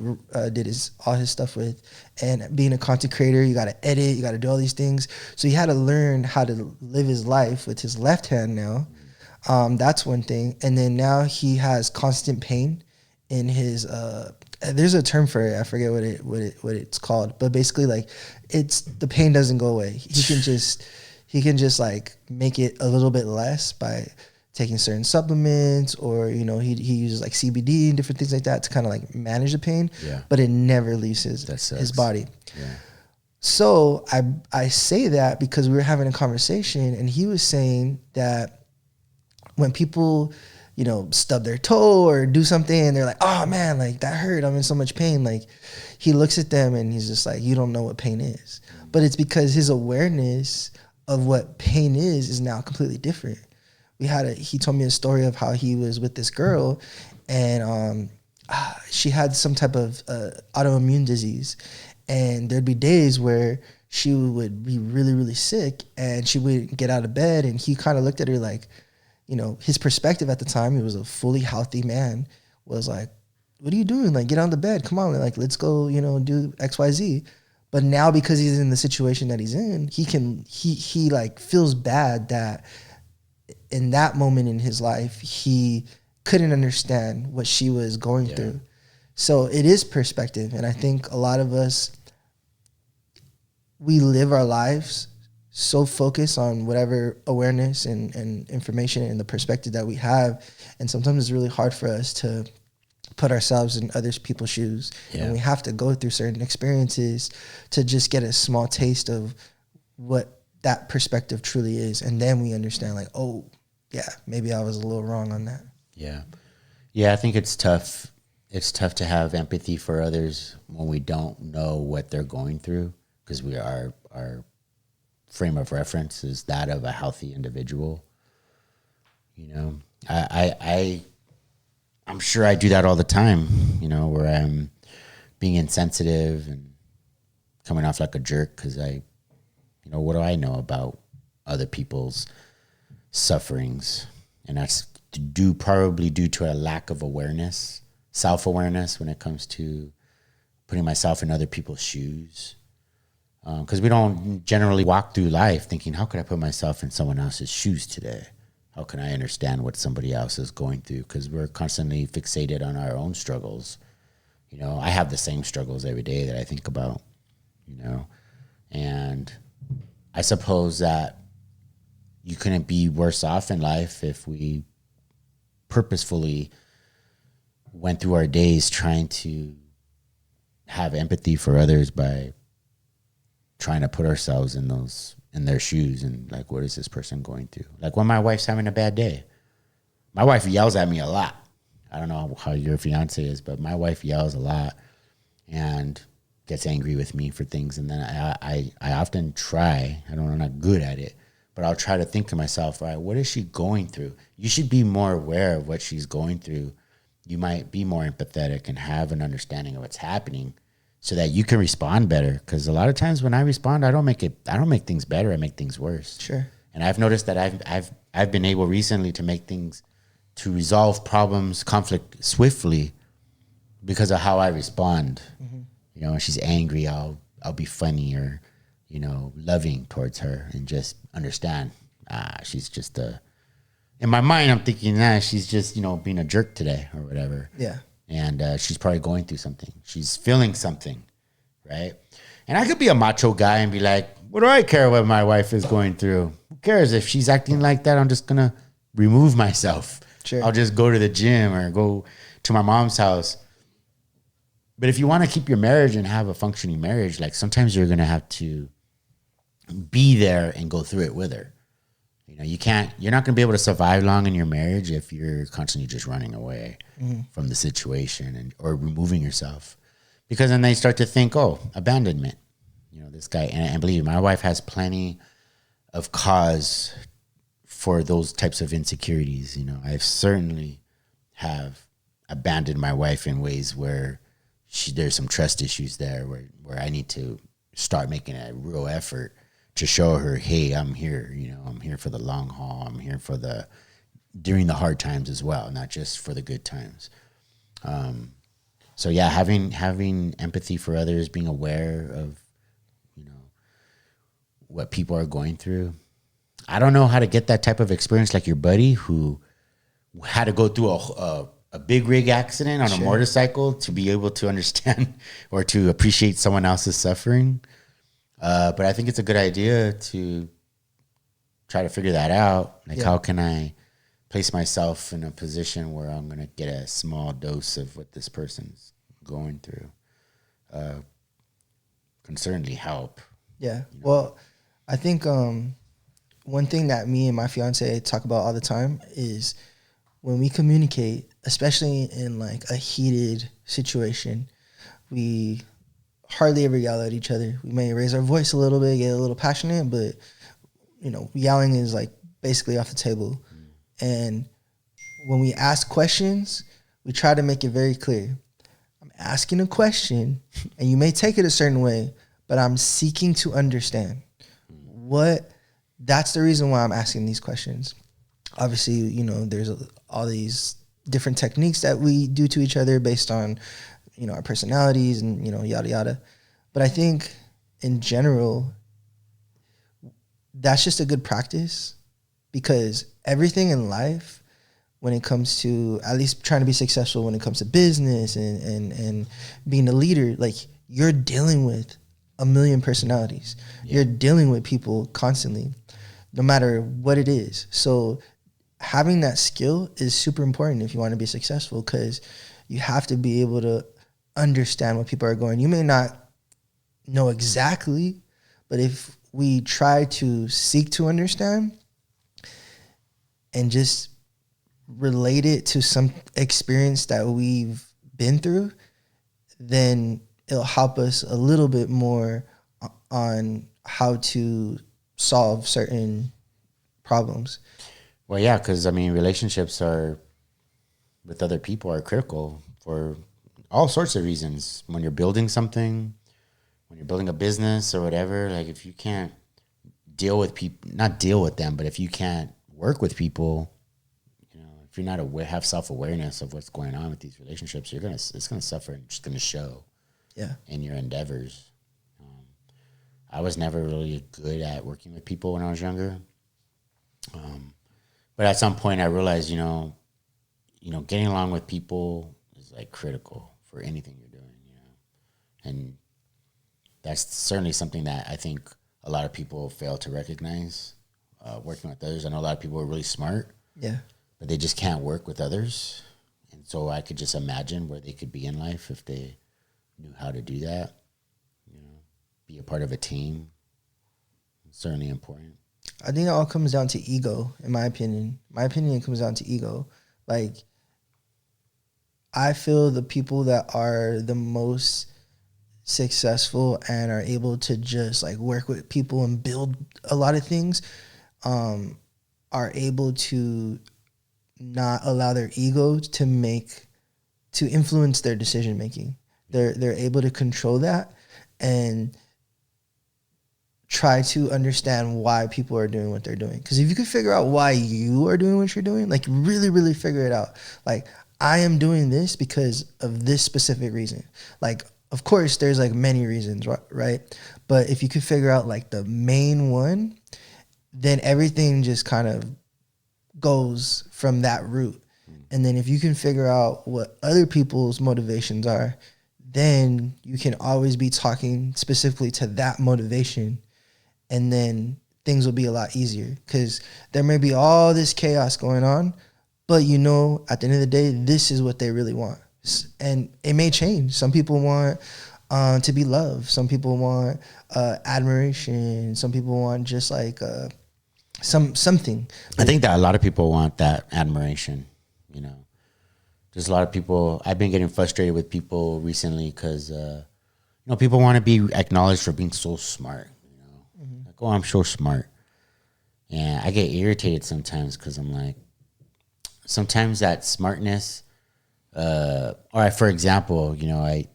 did all his stuff with. And being a content creator, you got to edit, you got to do all these things. So he had to learn how to live his life with his left hand now. That's one thing. And then now he has constant pain in his. There's a term for it. I forget what it's called, but basically like the pain doesn't go away. He can just like make it a little bit less by taking certain supplements, or, you know, he uses like CBD and different things like that to kind of like manage the pain. Yeah. But it never leaves his body. Yeah. So I say that because we were having a conversation, and he was saying that when people, you know, stub their toe or do something and they're like, oh man, like that hurt, I'm in so much pain. Like he looks at them and he's just like, you don't know what pain is. But it's because his awareness of what pain is now completely different. He told me a story of how he was with this girl, and she had some type of autoimmune disease, and there'd be days where she would be really, really sick, and she wouldn't get out of bed, and he kind of looked at her like, you know, his perspective at the time, he was a fully healthy man, was like, what are you doing? Like, get on the bed, come on, like, let's go, you know, do XYZ. But now, because he's in the situation that he's in, he like feels bad that in that moment in his life, he couldn't understand what she was going through. So it is perspective. And I think a lot of us, we live our lives so focused on whatever awareness and information and the perspective that we have. And sometimes it's really hard for us to put ourselves in other people's shoes. Yeah. And we have to go through certain experiences to just get a small taste of what that perspective truly is. And then we understand like, oh, yeah, maybe I was a little wrong on that. Yeah. Yeah, I think it's tough. It's tough to have empathy for others when we don't know what they're going through, because our frame of reference is that of a healthy individual. You know, I'm sure I do that all the time, you know, where I'm being insensitive and coming off like a jerk because you know, what do I know about other people's sufferings? And that's probably due to a lack of awareness, self-awareness when it comes to putting myself in other people's shoes. Because we don't generally walk through life thinking, how could I put myself in someone else's shoes today? How can I understand what somebody else is going through? Because we're constantly fixated on our own struggles. You know, I have the same struggles every day that I think about, you know. And I suppose that you couldn't be worse off in life if we purposefully went through our days trying to have empathy for others by trying to put ourselves in their shoes and like, what is this person going through? Like when my wife's having a bad day, my wife yells at me a lot. I don't know how your fiance is, but my wife yells a lot and gets angry with me for things. And then I often try, I'm not good at it, but I'll try to think to myself, all right, what is she going through? You should be more aware of what she's going through. You might be more empathetic and have an understanding of what's happening so that you can respond better. Because a lot of times when I respond, I don't make things better. I make things worse. Sure. And I've noticed that I've been able recently to resolve problems, conflict swiftly because of how I respond. Mm-hmm. You know, when she's angry, I'll be funny or, you know, loving towards her and just understand. She's just in my mind, I'm thinking, she's just, you know, being a jerk today or whatever. Yeah. and she's probably going through something. She's feeling something, right? And I could be a macho guy and be like, what do I care what my wife is going through? Who cares? If she's acting like that, I'm just going to remove myself. Sure. I'll just go to the gym or go to my mom's house. But if you want to keep your marriage and have a functioning marriage, like sometimes you're going to have to be there and go through it with her. You know, you're not going to be able to survive long in your marriage if you're constantly just running away from the situation or removing yourself. Because then they start to think, oh, abandonment. You know, this guy, and believe me, my wife has plenty of cause for those types of insecurities. You know, I've certainly have abandoned my wife in ways where there's some trust issues there where I need to start making a real effort to show her, hey, I'm here. You know, I'm here for the long haul. I'm here for during the hard times as well, not just for the good times. So yeah, having empathy for others, being aware of, you know, what people are going through. I don't know how to get that type of experience like your buddy who had to go through a big rig accident on a motorcycle to be able to understand or to appreciate someone else's suffering. But I think it's a good idea to try to figure that out. Like, how can I place myself in a position where I'm going to get a small dose of what this person's going through? Can certainly help. Yeah. You know? Well, I think one thing that me and my fiance talk about all the time is when we communicate, especially in like a heated situation, we hardly ever yell at each other. We may raise our voice a little bit, get a little passionate, but you know, yelling is like basically off the table. And when we ask questions, we try to make it very clear. I'm asking a question, and you may take it a certain way, but I'm seeking to understand. That's the reason why I'm asking these questions. Obviously, you know, there's all these different techniques that we do to each other based on, you know, our personalities and, you know, yada, yada. But I think in general, that's just a good practice, because everything in life, when it comes to at least trying to be successful, when it comes to business and being a leader, like, you're dealing with a million personalities. Yeah. You're dealing with people constantly, no matter what it is. So having that skill is super important if you want to be successful, because you have to be able to understand what people are going. You may not know exactly, but if we try to seek to understand and just relate it to some experience that we've been through, then it'll help us a little bit more on how to solve certain problems. Well, yeah, because, I mean, relationships with other people are critical for all sorts of reasons. When you're building something, when you're building a business or whatever, like, if you can't not deal with them, but if you can't work with people, you know, if you're not have self-awareness of what's going on with these relationships, it's gonna suffer and just gonna show. Yeah. In your endeavors. I was never really good at working with people when I was younger. But at some point I realized, you know, getting along with people is like critical for anything you're doing, you know. And that's certainly something that I think a lot of people fail to recognize, working with others. I know a lot of people are really smart. Yeah. But they just can't work with others. And so I could just imagine where they could be in life if they knew how to do that. You know, be a part of a team. It's certainly important. I think it all comes down to ego, in my opinion. My opinion comes down to ego. Like, I feel the people that are the most successful and are able to just like work with people and build a lot of things, are able to not allow their ego to influence their decision making. They're able to control that and try to understand why people are doing what they're doing. Because if you could figure out why you are doing what you're doing, like really, really figure it out. Like, I am doing this because of this specific reason. Like, of course, there's like many reasons, right? But if you could figure out like the main one, then everything just kind of goes from that route. And then if you can figure out what other people's motivations are, then you can always be talking specifically to that motivation. And then things will be a lot easier, because there may be all this chaos going on, but you know, at the end of the day, this is what they really want. And it may change. Some people want to be loved. Some people want admiration. Some people want just like something. I think that a lot of people want that admiration, you know. Just a lot of people, I've been getting frustrated with people recently because, you know, people want to be acknowledged for being so smart, you know. Mm-hmm. Like, oh, I'm so smart. And I get irritated sometimes because I'm like, sometimes that smartness, or for example, you know, I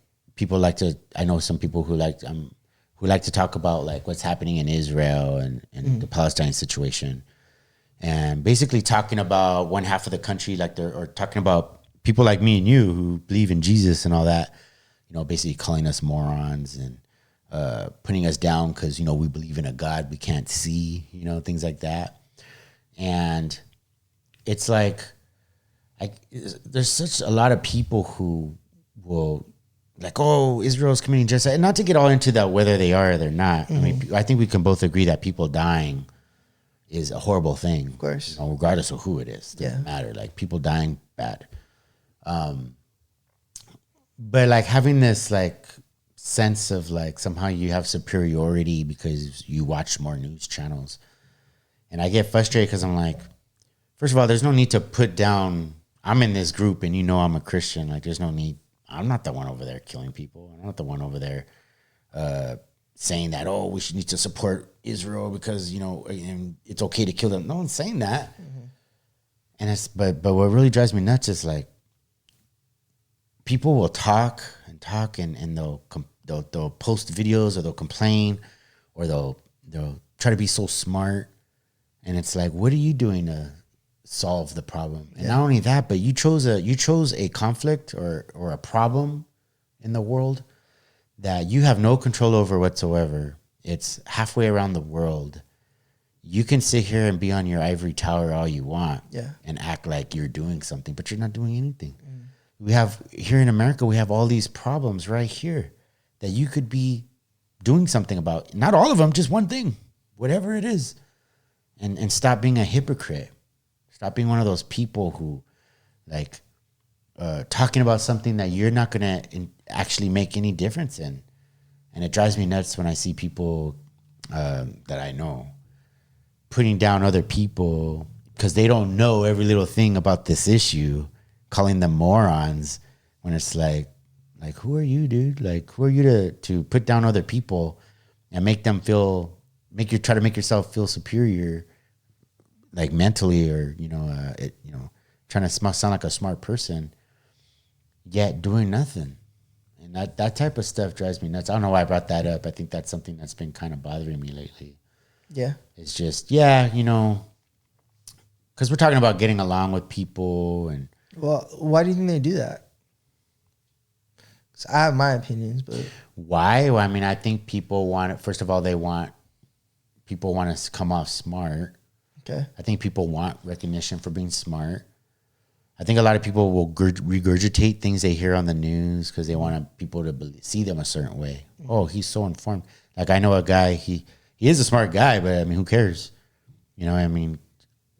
know some people who like to talk about like what's happening in Israel and the Palestine situation, and basically talking about one half of the country, like or talking about people like me and you who believe in Jesus and all that, you know, basically calling us morons and putting us down because, you know, we believe in a God we can't see, you know, things like that. And it's like, there's such a lot of people who will like, oh, Israel's committing genocide. And not to get all into that, whether they are or they're not. I mean, I think we can both agree that people dying is a horrible thing. Of course. You know, regardless of who it is. It doesn't matter. Like, people dying, bad. But like having this like sense of like somehow you have superiority because you watch more news channels. And I get frustrated because I'm like, first of all, there's no need to put down, I'm in this group and you know I'm a Christian. Like, there's no need. I'm not the one over there killing people. I'm not the one over there saying that, oh, we should need to support Israel because, you know, and it's okay to kill them. No one's saying that. Mm-hmm. And it's but what really drives me nuts is like people will talk and they'll post videos or they'll complain or they'll try to be so smart. And it's like, what are you doing to solve the problem? And not only that, but you chose a conflict or a problem in the world that you have no control over whatsoever. It's halfway around the world. You can sit here and be on your ivory tower all you want and act like you're doing something, but you're not doing anything. We have here in America, we have all these problems right here that you could be doing something about. Not all of them, just one thing, whatever it is. And stop being a hypocrite. Stop being one of those people who like talking about something that you're not going to actually make any difference in. And it drives me nuts when I see people that I know putting down other people because they don't know every little thing about this issue, calling them morons, when it's like who are you, dude? Like, who are you to put down other people and make them try to make yourself feel superior, like mentally, or trying to sound like a smart person, yet doing nothing. And that type of stuff drives me nuts. I don't know why I brought that up. I think that's something that's been kind of bothering me lately. Yeah, it's just because we're talking about getting along with people. And well, why do you think they do that? 'Cause I have my opinions, but why? Well, I mean, I think people want it. First of all, people want to come off smart. Okay. I think people want recognition for being smart. I think a lot of people will regurgitate things they hear on the news because they want people to see them a certain way. Mm-hmm. Oh, he's so informed. Like, I know a guy, he is a smart guy, but I mean, who cares? You know, I mean,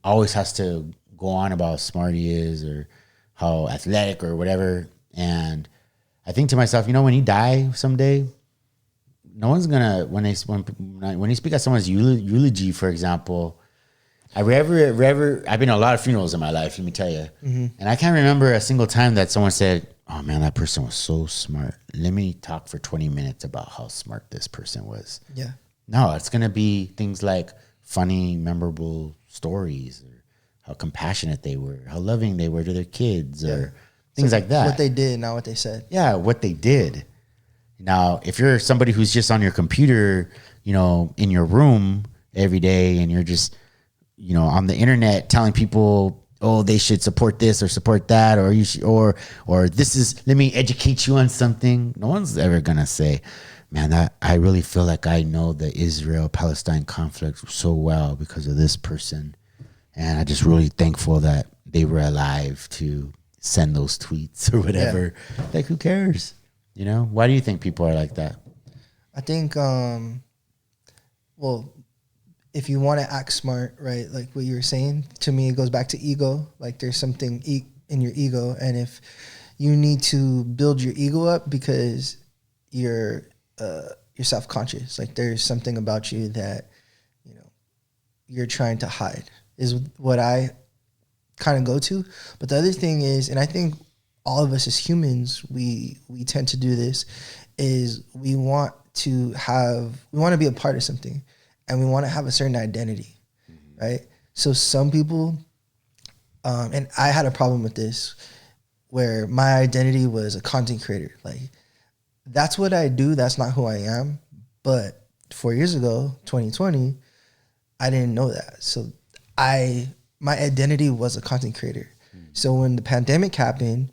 always has to go on about how smart he is or how athletic or whatever. And I think to myself, when you die someday, no one's gonna when you speak at someone's eulogy, for example. I've been to a lot of funerals in my life, let me tell you, and I can't remember a single time that someone said, "Oh man, that person was so smart. Let me talk for 20 minutes about how smart this person was." Yeah. No, it's gonna be things like funny, memorable stories, or how compassionate they were, how loving they were to their kids, or things like that. What they did, not what they said. Yeah, what they did. Now, if you're somebody who's just on your computer, in your room every day, and you're just, on the internet telling people, oh, they should support this or support that, or you should, or this is, let me educate you on something. No one's ever gonna say, man, I really feel like I know the Israel-Palestine conflict so well because of this person, and I'm just really thankful that they were alive to send those tweets or whatever. Yeah. Like, who cares? You know, why do you think people are like that? I think, well, if you want to act smart, right? Like what you were saying, to me, it goes back to ego. Like there's something in your ego. And if you need to build your ego up because you're self-conscious, like there's something about you that, you know, you're trying to hide, is what I kind of go to. But the other thing is, and I think all of us as humans, we tend to do this, is we want to be a part of something, and we want to have a certain identity, right? So some people, and I had a problem with this, where my identity was a content creator. Like, that's what I do. That's not who I am. But 4 years ago, 2020, I didn't know that. So my identity was a content creator. So when the pandemic happened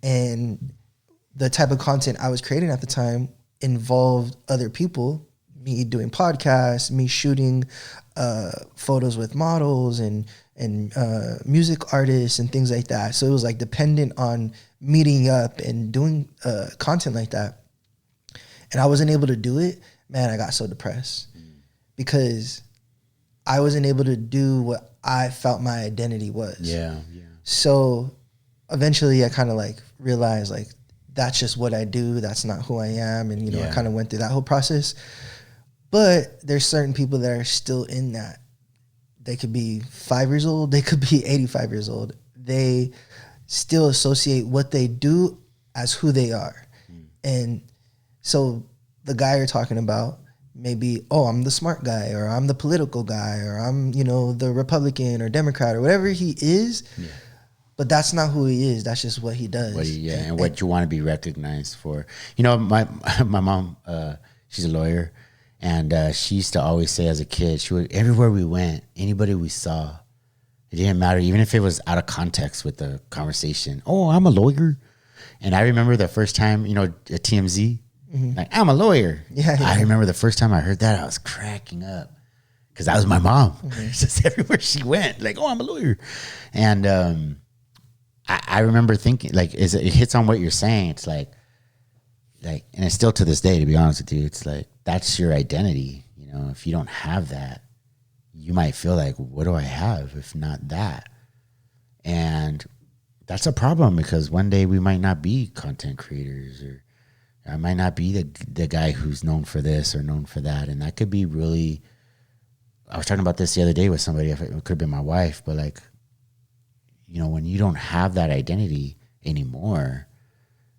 and the type of content I was creating at the time involved other people, me doing podcasts, me shooting photos with models and music artists and things like that. So it was like dependent on meeting up and doing content like that. And I wasn't able to do it. Man, I got so depressed because I wasn't able to do what I felt my identity was. Yeah. So eventually I kind of like realized like, that's just what I do. That's not who I am. And, you know, I kind of went through that whole process. But there's certain people that are still in that. They could be 5 years old. They could be 85 years old. They still associate what they do as who they are. And so the guy you're talking about, maybe, oh, I'm the smart guy, or I'm the political guy, or I'm, you know, the Republican or Democrat or whatever he is. Yeah. But that's not who he is. That's just what he does. And what you want to be recognized for. You know, my mom, she's a lawyer, and she used to always say as a kid, she would, everywhere we went, anybody we saw, it didn't matter, even if it was out of context with the conversation. Oh, I'm a lawyer. And I remember the first time, you know, at TMZ, like, I'm a lawyer. Yeah. I remember the first time I heard that, I was cracking up because that was my mom. Just everywhere she went, like, oh, I'm a lawyer. And I remember thinking, like, it hits on what you're saying. It's like, and it's still to this day, to be honest with you, it's like, that's your identity. You know, if you don't have that, you might feel like, what do I have if not that? And that's a problem because one day we might not be content creators, or I might not be the guy who's known for this or known for that. And that could be really, I was talking about this the other day with somebody, it could have been my wife, but like, you know, when you don't have that identity anymore,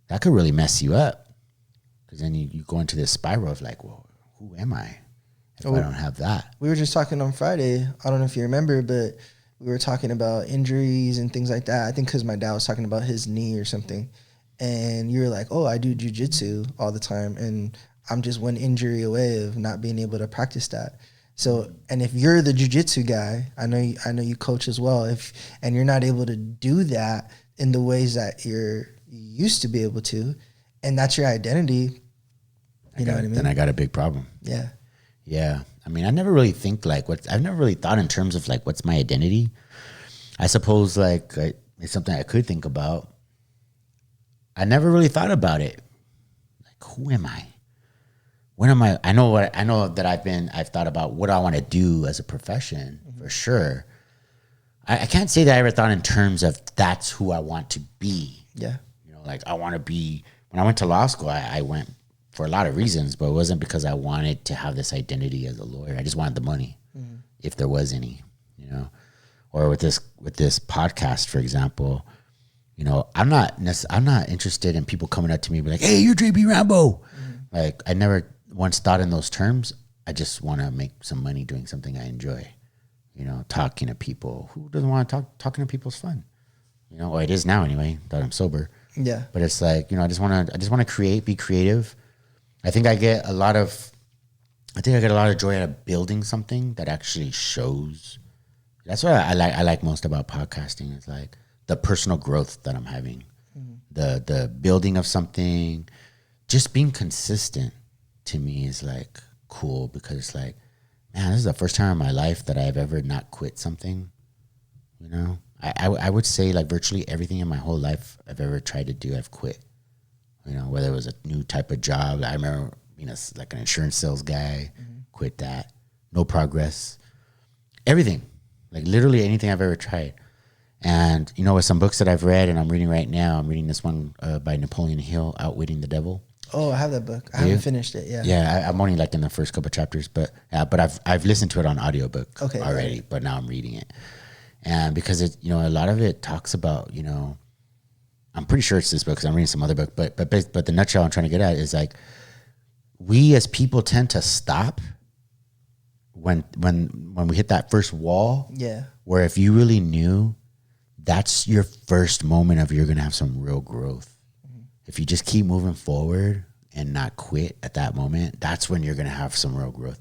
that could really mess you up. Because then you go into this spiral of like, well, who am I if I don't have that? We were just talking on Friday. I don't know if you remember, but we were talking about injuries and things like that. I think because my dad was talking about his knee or something. And you were like, oh, I do jujitsu all the time. And I'm just one injury away of not being able to practice that. So, and if you're the jiu-jitsu guy, I know you coach as well, and you're not able to do that in the ways that you used to be able to, and that's your identity, you know what I mean? Then I got a big problem. Yeah. Yeah. I mean, I never really think like I've never really thought in terms of like, what's my identity? I suppose like it's something I could think about. I never really thought about it. Like, who am I? When am I? I know that I've thought about what I want to do as a profession for sure. I can't say that I ever thought in terms of that's who I want to be. Yeah. You know, like I want to be, when I went to law school, I went for a lot of reasons, but it wasn't because I wanted to have this identity as a lawyer. I just wanted the money, if there was any, you know, or with this podcast, for example, you know, I'm not interested in people coming up to me and be like, hey, you're Dre Bee Rambo. Like I never once thought in those terms. I just want to make some money doing something I enjoy. You know, talking to people. Who doesn't want to talk? Talking to people is fun. You know, or it is now anyway, that I'm sober. Yeah. But it's like, you know, I just want to create, be creative. I think I get a lot of joy out of building something that actually shows. That's what I like most about podcasting. It's like the personal growth that I'm having, the building of something, just being consistent to me is like cool because it's like, man, this is the first time in my life that I've ever not quit something, you know? I would say like virtually everything in my whole life I've ever tried to do, I've quit. You know, whether it was a new type of job. I remember, like an insurance sales guy, quit that. No progress. Everything. Like literally anything I've ever tried. And, with some books that I've read and I'm reading right now, I'm reading this one by Napoleon Hill, Outwitting the Devil. Oh, I have that book. I haven't finished it. Yeah. Yeah, I'm only like in the first couple of chapters, but I've listened to it on audiobook already, but now I'm reading it. And because it, a lot of it talks about, I'm pretty sure it's this book because I'm reading some other book, but the nutshell I'm trying to get at is like, we as people tend to stop when we hit that first wall. Yeah. Where if you really knew, that's your first moment of you're gonna have some real growth. If you just keep moving forward and not quit at that moment, that's when you're gonna have some real growth.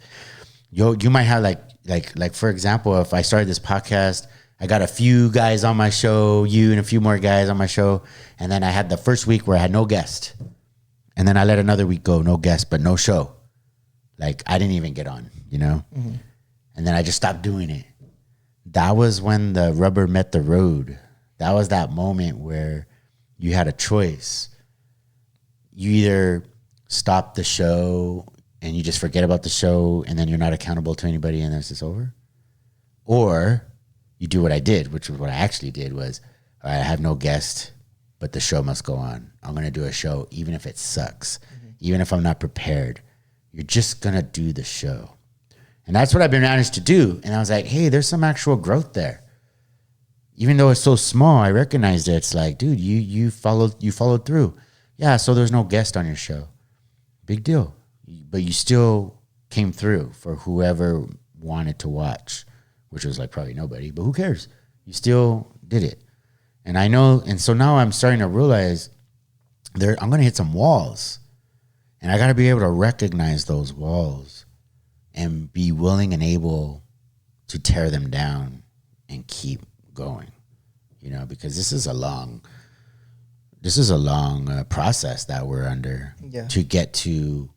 You might have like for example, if I started this podcast, I got a few guys on my show, you and a few more guys on my show, and then I had the first week where I had no guest, and then I let another week go, no guest, but no show. Like I didn't even get on, and then I just stopped doing it. That was when the rubber met the road. That was that moment where you had a choice. You either stop the show and you just forget about the show and then you're not accountable to anybody and then it's just over. Or you do what I did, which was what I actually did was, all right, I have no guest, but the show must go on. I'm going to do a show even if it sucks, even if I'm not prepared. You're just going to do the show. And that's what I've been managed to do. And I was like, hey, there's some actual growth there. Even though it's so small, I recognized it. It's like, dude, you followed through. Yeah, so there's no guest on your show. Big deal. But you still came through for whoever wanted to watch, which was like probably nobody, but who cares? You still did it. And I know, and so now I'm starting to realize I'm going to hit some walls. And I got to be able to recognize those walls and be willing and able to tear them down and keep going, because this is a long process that we're under to get to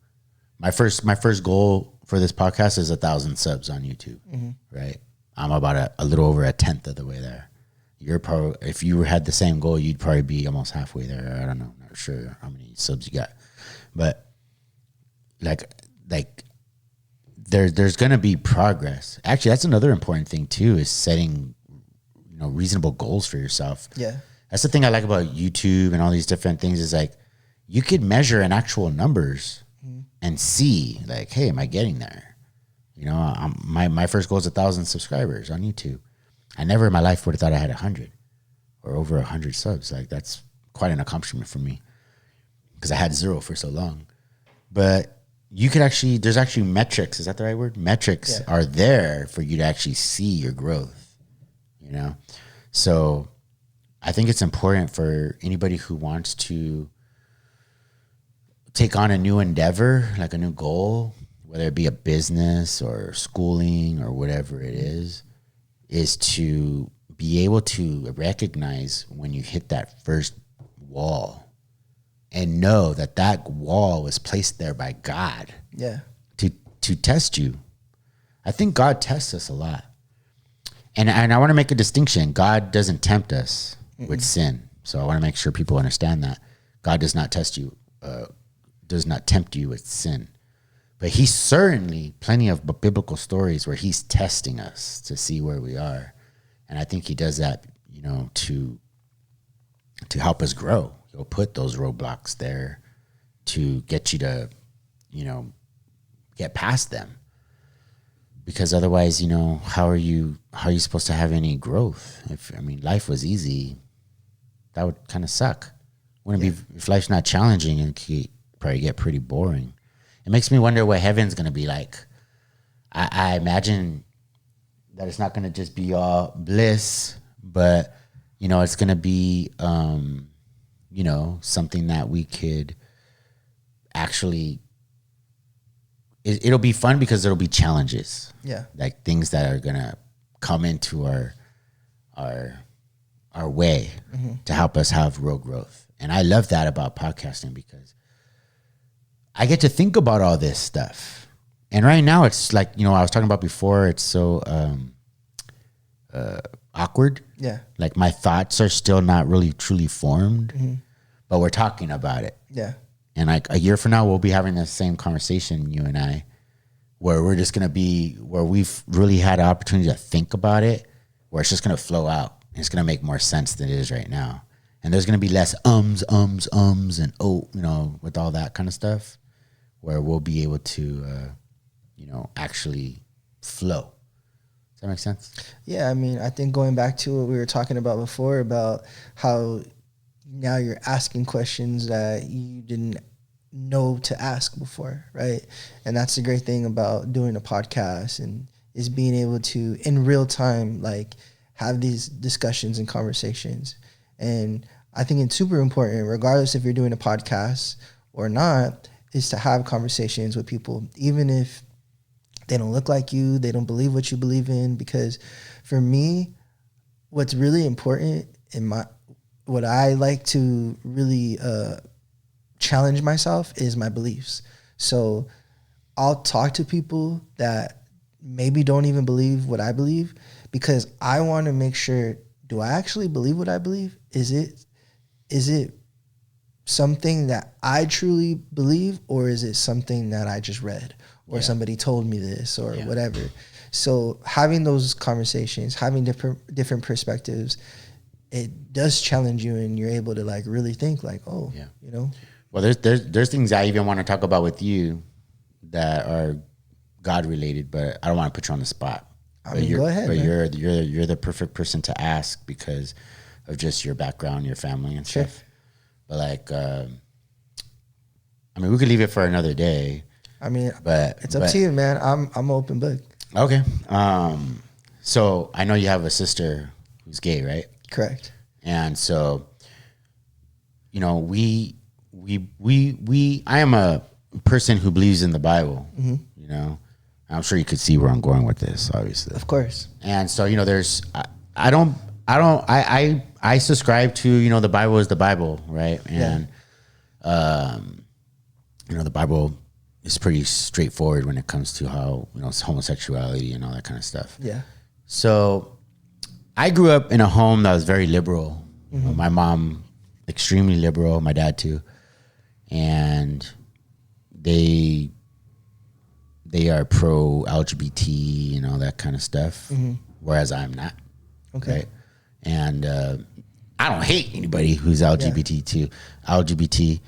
my first goal for this podcast is 1,000 subs on YouTube, right? I'm about a little over 1/10 of the way there. You're probably, if you had the same goal, you'd probably be almost halfway there. I don't know, not sure how many subs you got, but like there's going to be progress. Actually, that's another important thing too, is setting, reasonable goals for yourself. Yeah. That's the thing I like about YouTube and all these different things is like, you could measure in actual numbers and see like, hey, am I getting there? My first goal is 1,000 subscribers on YouTube. I never in my life would have thought I had 100 or over 100 subs. Like that's quite an accomplishment for me because I had 0 for so long. But you could there's actually metrics. Is that the right word? Metrics are there for you to actually see your growth, So I think it's important for anybody who wants to take on a new endeavor, like a new goal, whether it be a business or schooling or whatever it is to be able to recognize when you hit that first wall and know that wall was placed there by God to test you. I think God tests us a lot. And I want to make a distinction. God doesn't tempt us with sin. So I want to make sure people understand that. God does not tempt you with sin. But he's certainly plenty of biblical stories where he's testing us to see where we are. And I think he does that, to help us grow. He'll put those roadblocks there to get you to, get past them. Because otherwise, how are you supposed to have any growth? If life was easy, that would kind of suck. Wouldn't be if life's not challenging, it could probably get pretty boring. It makes me wonder what heaven's gonna be like. I imagine that it's not gonna just be all bliss, but it's gonna be something that we could actually. It'll be fun because there'll be challenges. Yeah. Like things that are gonna come into our way to help us have real growth. And I love that about podcasting because I get to think about all this stuff. And right now it's like, I was talking about before, it's so awkward. Yeah. Like my thoughts are still not really truly formed, but we're talking about it. Yeah. And like a year from now, we'll be having the same conversation, you and I, where we're just going to be, where we've really had an opportunity to think about it, where it's just going to flow out. It's going to make more sense than it is right now. And there's going to be less ums, and with all that kind of stuff, where we'll be able to, actually flow. Does that make sense? Yeah, I mean, I think going back to what we were talking about before, about how now you're asking questions that you didn't know to ask before, right? And that's the great thing about doing a podcast, and is being able to, in real time, like, have these discussions and conversations. And I think it's super important, regardless if you're doing a podcast or not, is to have conversations with people, even if they don't look like you, they don't believe what you believe in. Because for me, what's really important in what I like to really challenge myself is my beliefs. So I'll talk to people that maybe don't even believe what I believe, because I want to make sure, do I actually believe what I believe? Is it something that I truly believe, or is it something that I just read, or somebody told me this, or whatever? So having those conversations, having different perspectives, it does challenge you, and you're able to like really think like, Well, there's things I even want to talk about with you that are God related, but I don't want to put you on the spot. I mean, go ahead. But man. you're the perfect person to ask because of just your background, your family, and stuff. But like, we could leave it for another day. I mean, but it's up to you, man. I'm an open book. Okay. So I know you have a sister who's gay, right? Correct. And so, I am a person who believes in the Bible. I'm sure you could see where I'm going with this, obviously. Of course. And so, I subscribe to, the Bible is the Bible, right? And, the Bible is pretty straightforward when it comes to how, it's homosexuality and all that kind of stuff. Yeah. So I grew up in a home that was very liberal. My mom, extremely liberal, my dad too. And they are pro LGBT and all that kind of stuff, whereas I'm not. Okay. Right? And I don't hate anybody who's LGBT too. LGBT.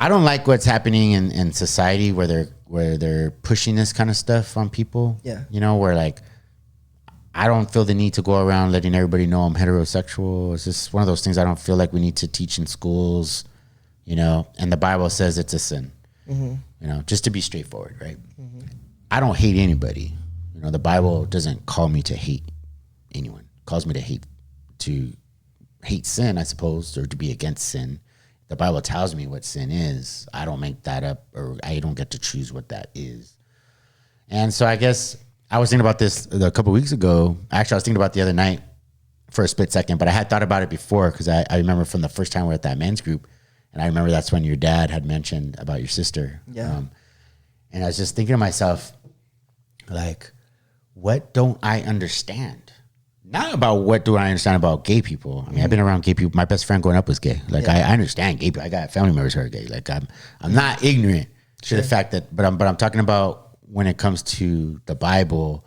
I don't like what's happening in society where they're pushing this kind of stuff on people. Yeah. Where like I don't feel the need to go around letting everybody know I'm heterosexual. It's just one of those things I don't feel like we need to teach in schools. And the Bible says it's a sin. Just to be straightforward, right? I don't hate anybody. The Bible doesn't call me to hate anyone. It calls me to hate sin, I suppose, or to be against sin. The Bible tells me what sin is. I don't make that up, or I don't get to choose what that is. And so I guess I was thinking about this a couple of weeks ago. Actually, I was thinking about it the other night for a split second, but I had thought about it before because I remember from the first time we were at that men's group. And I remember that's when your dad had mentioned about your sister. Yeah. And I was just thinking to myself, like, what don't I understand? Not about what do I understand about gay people. I mean, I've been around gay people. My best friend growing up was gay. Like, I understand gay people. I got family members who are gay. Like, I'm not ignorant to the fact that, but I'm talking about when it comes to the Bible,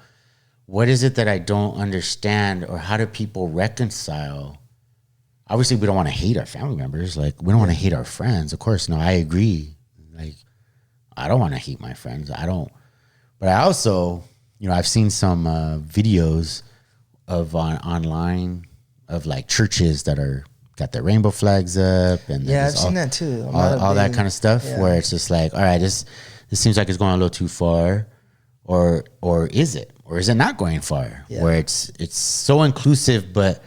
what is it that I don't understand, or how do people reconcile? Obviously, we don't want to hate our family members. Like, we don't want to hate our friends. Of course, no, I agree. Like, I don't want to hate my friends. I don't. But I also, I've seen some videos of online of like churches that are got their rainbow flags up, and I've seen that too. All that kind of stuff where it's just like, all right, this seems like it's going a little too far, or is it not going far? Yeah. Where it's so inclusive, but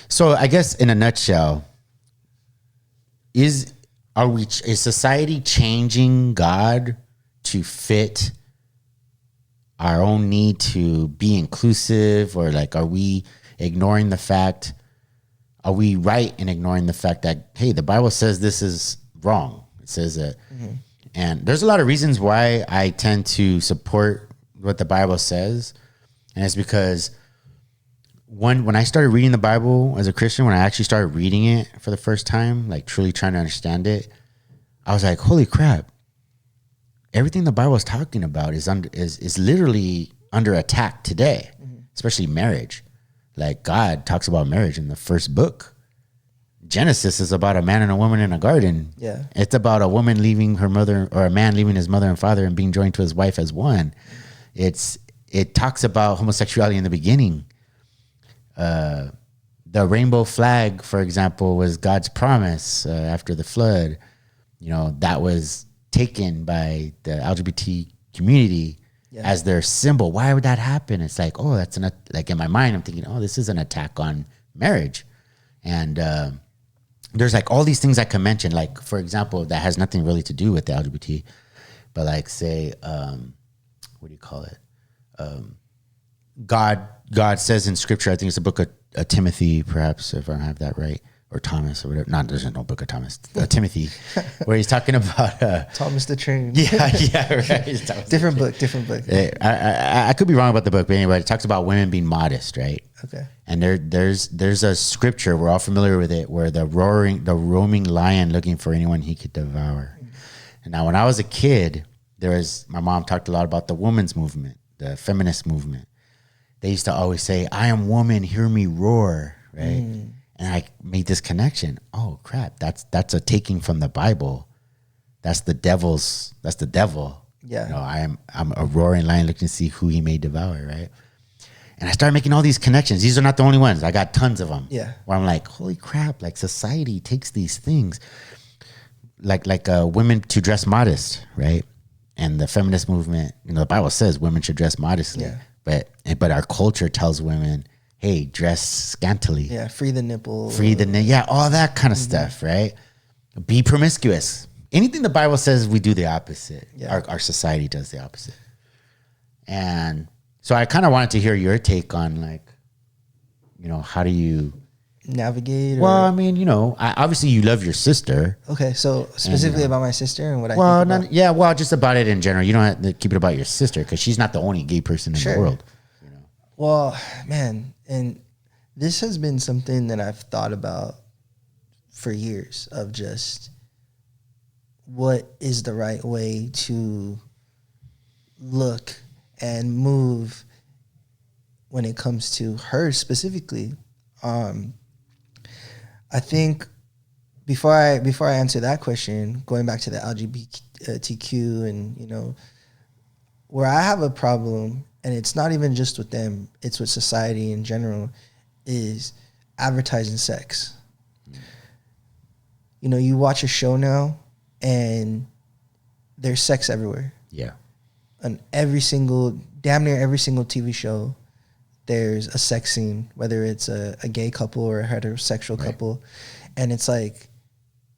so I guess in a nutshell, is society changing God to fit our own need to be inclusive, or like, are we ignoring the fact? Are we right in ignoring the fact that, hey, the Bible says this is wrong? It says that, and there's a lot of reasons why I tend to support what the Bible says, and it's because when I started reading the Bible as a Christian, when I actually started reading it for the first time, like truly trying to understand it, I was like, holy crap. Everything the Bible is talking about is literally under attack today, especially marriage. Like God talks about marriage in the first book. Genesis is about a man and a woman in a garden. Yeah. It's about a woman leaving her mother, or a man leaving his mother and father and being joined to his wife as one. It talks about homosexuality in the beginning. The rainbow flag, for example, was God's promise after the flood. You know, that was taken by the LGBT community as their symbol. Why would that happen? It's like, oh, that's like in my mind, I'm thinking, oh, this is an attack on marriage. And there's like all these things I can mention, like, for example, that has nothing really to do with the LGBT, but like say, what do you call it? God says in scripture, I think it's the book of Timothy, perhaps, if I don't have that right, or Thomas or whatever. There's no book of Thomas, Timothy, where he's talking about Thomas the Train. Yeah, right. Different book. I could be wrong about the book, but anyway, it talks about women being modest, right? Okay. And there's a scripture, we're all familiar with it, where the roaming lion looking for anyone he could devour. And now, when I was a kid, my mom talked a lot about the women's movement, the feminist movement. They used to always say, "I am woman, hear me roar," right? And I made this connection. Oh crap, that's a taking from the Bible. That's the devil. Yeah. You know, I'm a roaring lion looking to see who he may devour, right? And I started making all these connections. These are not the only ones. I got tons of them. Yeah. Where I'm like, holy crap, like society takes these things, like women to dress modest, right? And the feminist movement, you know, the Bible says women should dress modestly. Yeah. But our culture tells women, hey, dress scantily. Yeah, free the nipple. Yeah, all that kind of stuff, right? Be promiscuous. Anything the Bible says, we do the opposite. Yeah. Our society does the opposite. And so I kind of wanted to hear your take on, like, you know, how do you navigate? Well, I mean, you know, obviously you love your sister. Okay, so specifically about my sister and what I think about. Well, just about it in general. You don't have to keep it about your sister because she's not the only gay person in the world. You know? Well, man, and this has been something that I've thought about for years, of just what is the right way to look and move when it comes to her specifically. I think before I answer that question, going back to the LGBTQ and, you know, where I have a problem, and it's not even just with them, it's with society in general, is advertising sex. You know, you watch a show now and there's sex everywhere. Yeah. On damn near every single TV show, there's a sex scene, whether it's a gay couple or a heterosexual couple. And it's like,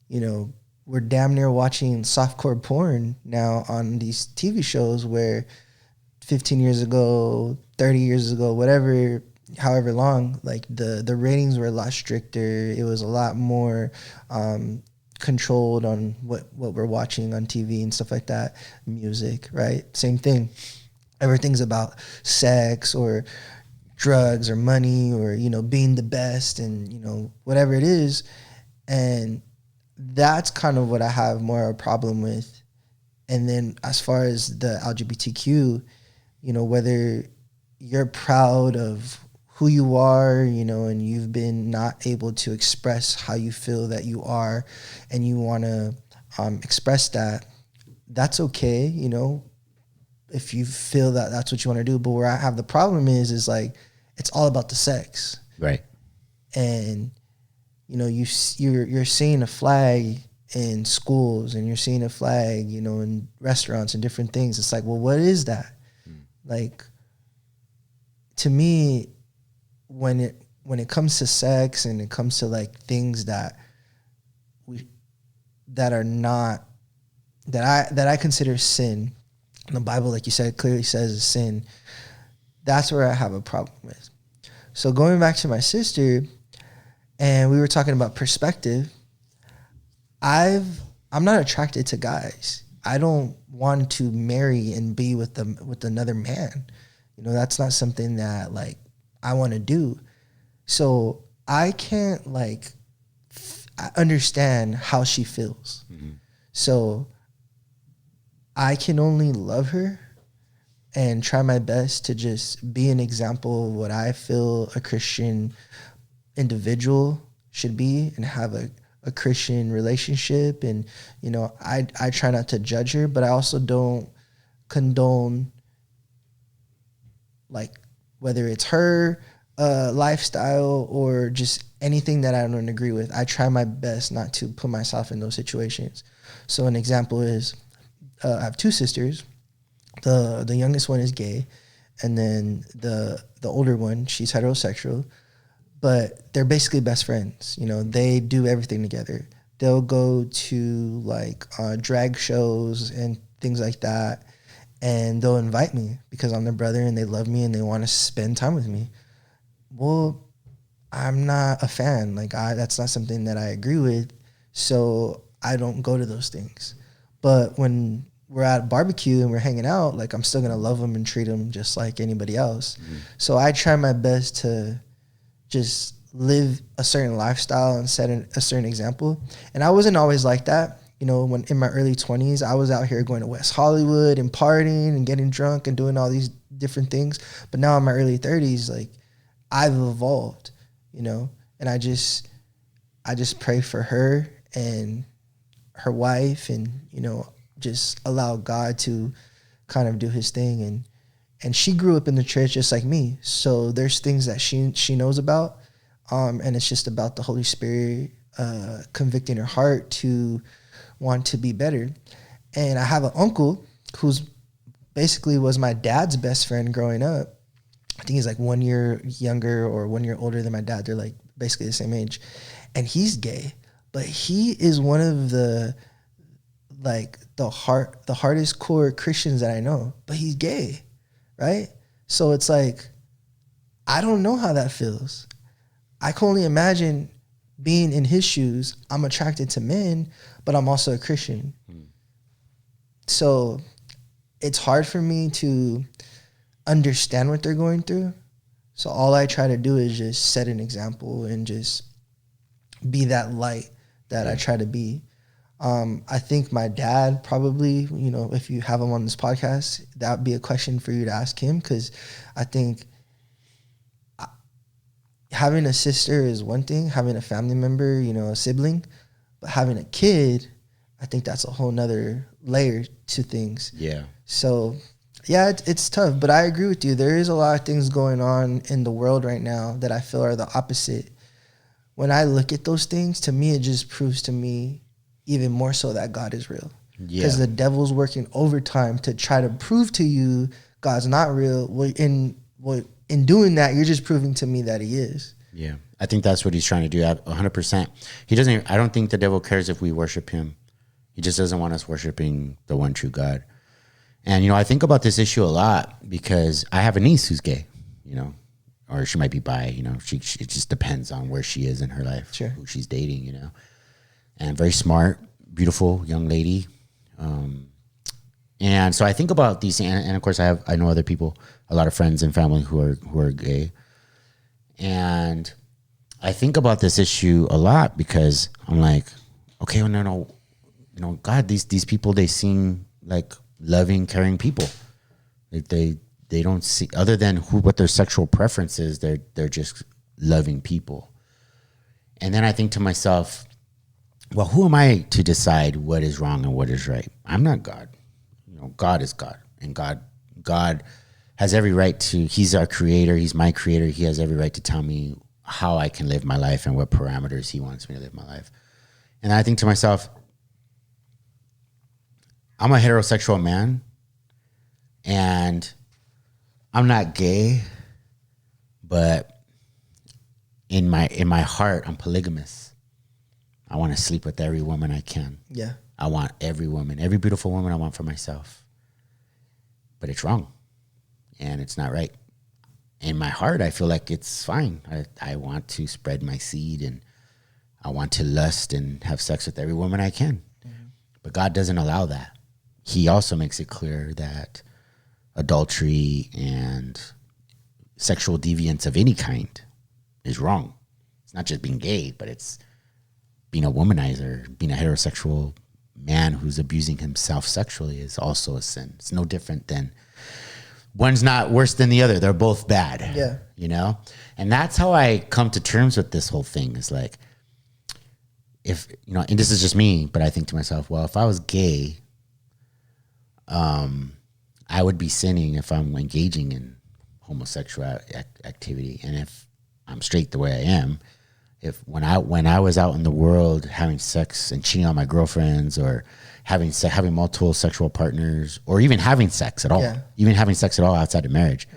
you know, we're damn near watching softcore porn now on these TV shows where 15 years ago, 30 years ago, whatever, however long, like the ratings were a lot stricter. It was a lot more controlled on what we're watching on TV and stuff like that. Music, right? Same thing. Everything's about sex or drugs or money or, you know, being the best and, you know, whatever it is. And that's kind of what I have more of a problem with. And then as far as the LGBTQ, you know, whether you're proud of who you are, you know, and you've been not able to express how you feel that you are and you want to express that, that's okay, you know, if you feel that that's what you want to do. But where I have the problem is like, it's all about the sex. Right. And, you know, you're seeing a flag in schools and you're seeing a flag, you know, in restaurants and different things. It's like, well, what is that? Like, to me, when it comes to sex and it comes to like things that I consider sin, and the Bible, like you said, clearly says is sin, that's where I have a problem with. So going back to my sister, and we were talking about perspective, I'm not attracted to guys. I don't want to marry and be with another man. You know, that's not something that like I want to do. So I can't like I understand how she feels. Mm-hmm. So I can only love her and try my best to just be an example of what I feel a Christian individual should be and have a Christian relationship. And, you know, I try not to judge her, but I also don't condone, like, whether it's her lifestyle or just anything that I don't agree with. I try my best not to put myself in those situations. So an example is I have two sisters. The youngest one is gay, and then the older one, she's heterosexual, but they're basically best friends. You know, they do everything together. They'll go to like drag shows and things like that, and they'll invite me because I'm their brother and they love me and they want to spend time with me. Well, I'm not a fan. Like, that's not something that I agree with, so I don't go to those things. But when we're at a barbecue and we're hanging out, like, I'm still gonna love them and treat them just like anybody else. Mm-hmm. So I try my best to just live a certain lifestyle and set a certain example. And I wasn't always like that. You know, when in my early 20s, I was out here going to West Hollywood and partying and getting drunk and doing all these different things. But now in my early 30s, like, I've evolved, you know, and I just pray for her and her wife and, you know, just allow God to kind of do his thing. And she grew up in the church just like me. So there's things that she knows about. And it's just about the Holy Spirit convicting her heart to want to be better. And I have an uncle who's basically was my dad's best friend growing up. I think he's like 1 year younger or 1 year older than my dad. They're like basically the same age. And he's gay, but he is one of the hardest core Christians that I know, but he's gay, right? So it's like, I don't know how that feels. I can only imagine being in his shoes. I'm attracted to men, but I'm also a Christian. So it's hard for me to understand what they're going through. So all I try to do is just set an example and just be that light that I try to be. I think my dad probably, you know, if you have him on this podcast, that would be a question for you to ask him, because I think having a sister is one thing, having a family member, you know, a sibling, but having a kid, I think that's a whole nother layer to things. Yeah. So, yeah, it's tough, but I agree with you. There is a lot of things going on in the world right now that I feel are the opposite. When I look at those things, to me, it just proves to me even more so that God is real. Because the devil's working overtime to try to prove to you God's not real. In doing that, you're just proving to me that he is. Yeah, I think that's what he's trying to do. 100%. He doesn't. I don't think the devil cares if we worship him. He just doesn't want us worshiping the one true God. And, you know, I think about this issue a lot because I have a niece who's gay, you know, or she might be bi, you know. It just depends on where she is in her life, who she's dating, you know. And very smart, beautiful young lady. And so I think about these, and of course I know other people, a lot of friends and family who are gay. And I think about this issue a lot because I'm like, okay, well, no, you know, God, these people, they seem like loving, caring people. They don't see, other than what their sexual preference is, they're just loving people. And then I think to myself, well, who am I to decide what is wrong and what is right? I'm not God. You know, God is God, and God has every right to. He's our creator. He's my creator. He has every right to tell me how I can live my life and what parameters he wants me to live my life. And I think to myself, I'm a heterosexual man, and I'm not gay, but in my heart, I'm polygamous. I want to sleep with every woman I can. Yeah. I want every woman, every beautiful woman I want for myself. But it's wrong. And it's not right. In my heart, I feel like it's fine. I want to spread my seed, and I want to lust and have sex with every woman I can. Mm-hmm. But God doesn't allow that. He also makes it clear that adultery and sexual deviance of any kind is wrong. It's not just being gay, but it's being a womanizer, being a heterosexual man who's abusing himself sexually is also a sin. It's no different than, one's not worse than the other. They're both bad. Yeah. You know? And that's how I come to terms with this whole thing, is like, if, you know, and this is just me, but I think to myself, well, if I was gay, I would be sinning if I'm engaging in homosexual activity. And if I'm straight the way I am, if when I was out in the world having sex and cheating on my girlfriends, or having multiple sexual partners, or even having sex at all, outside of marriage,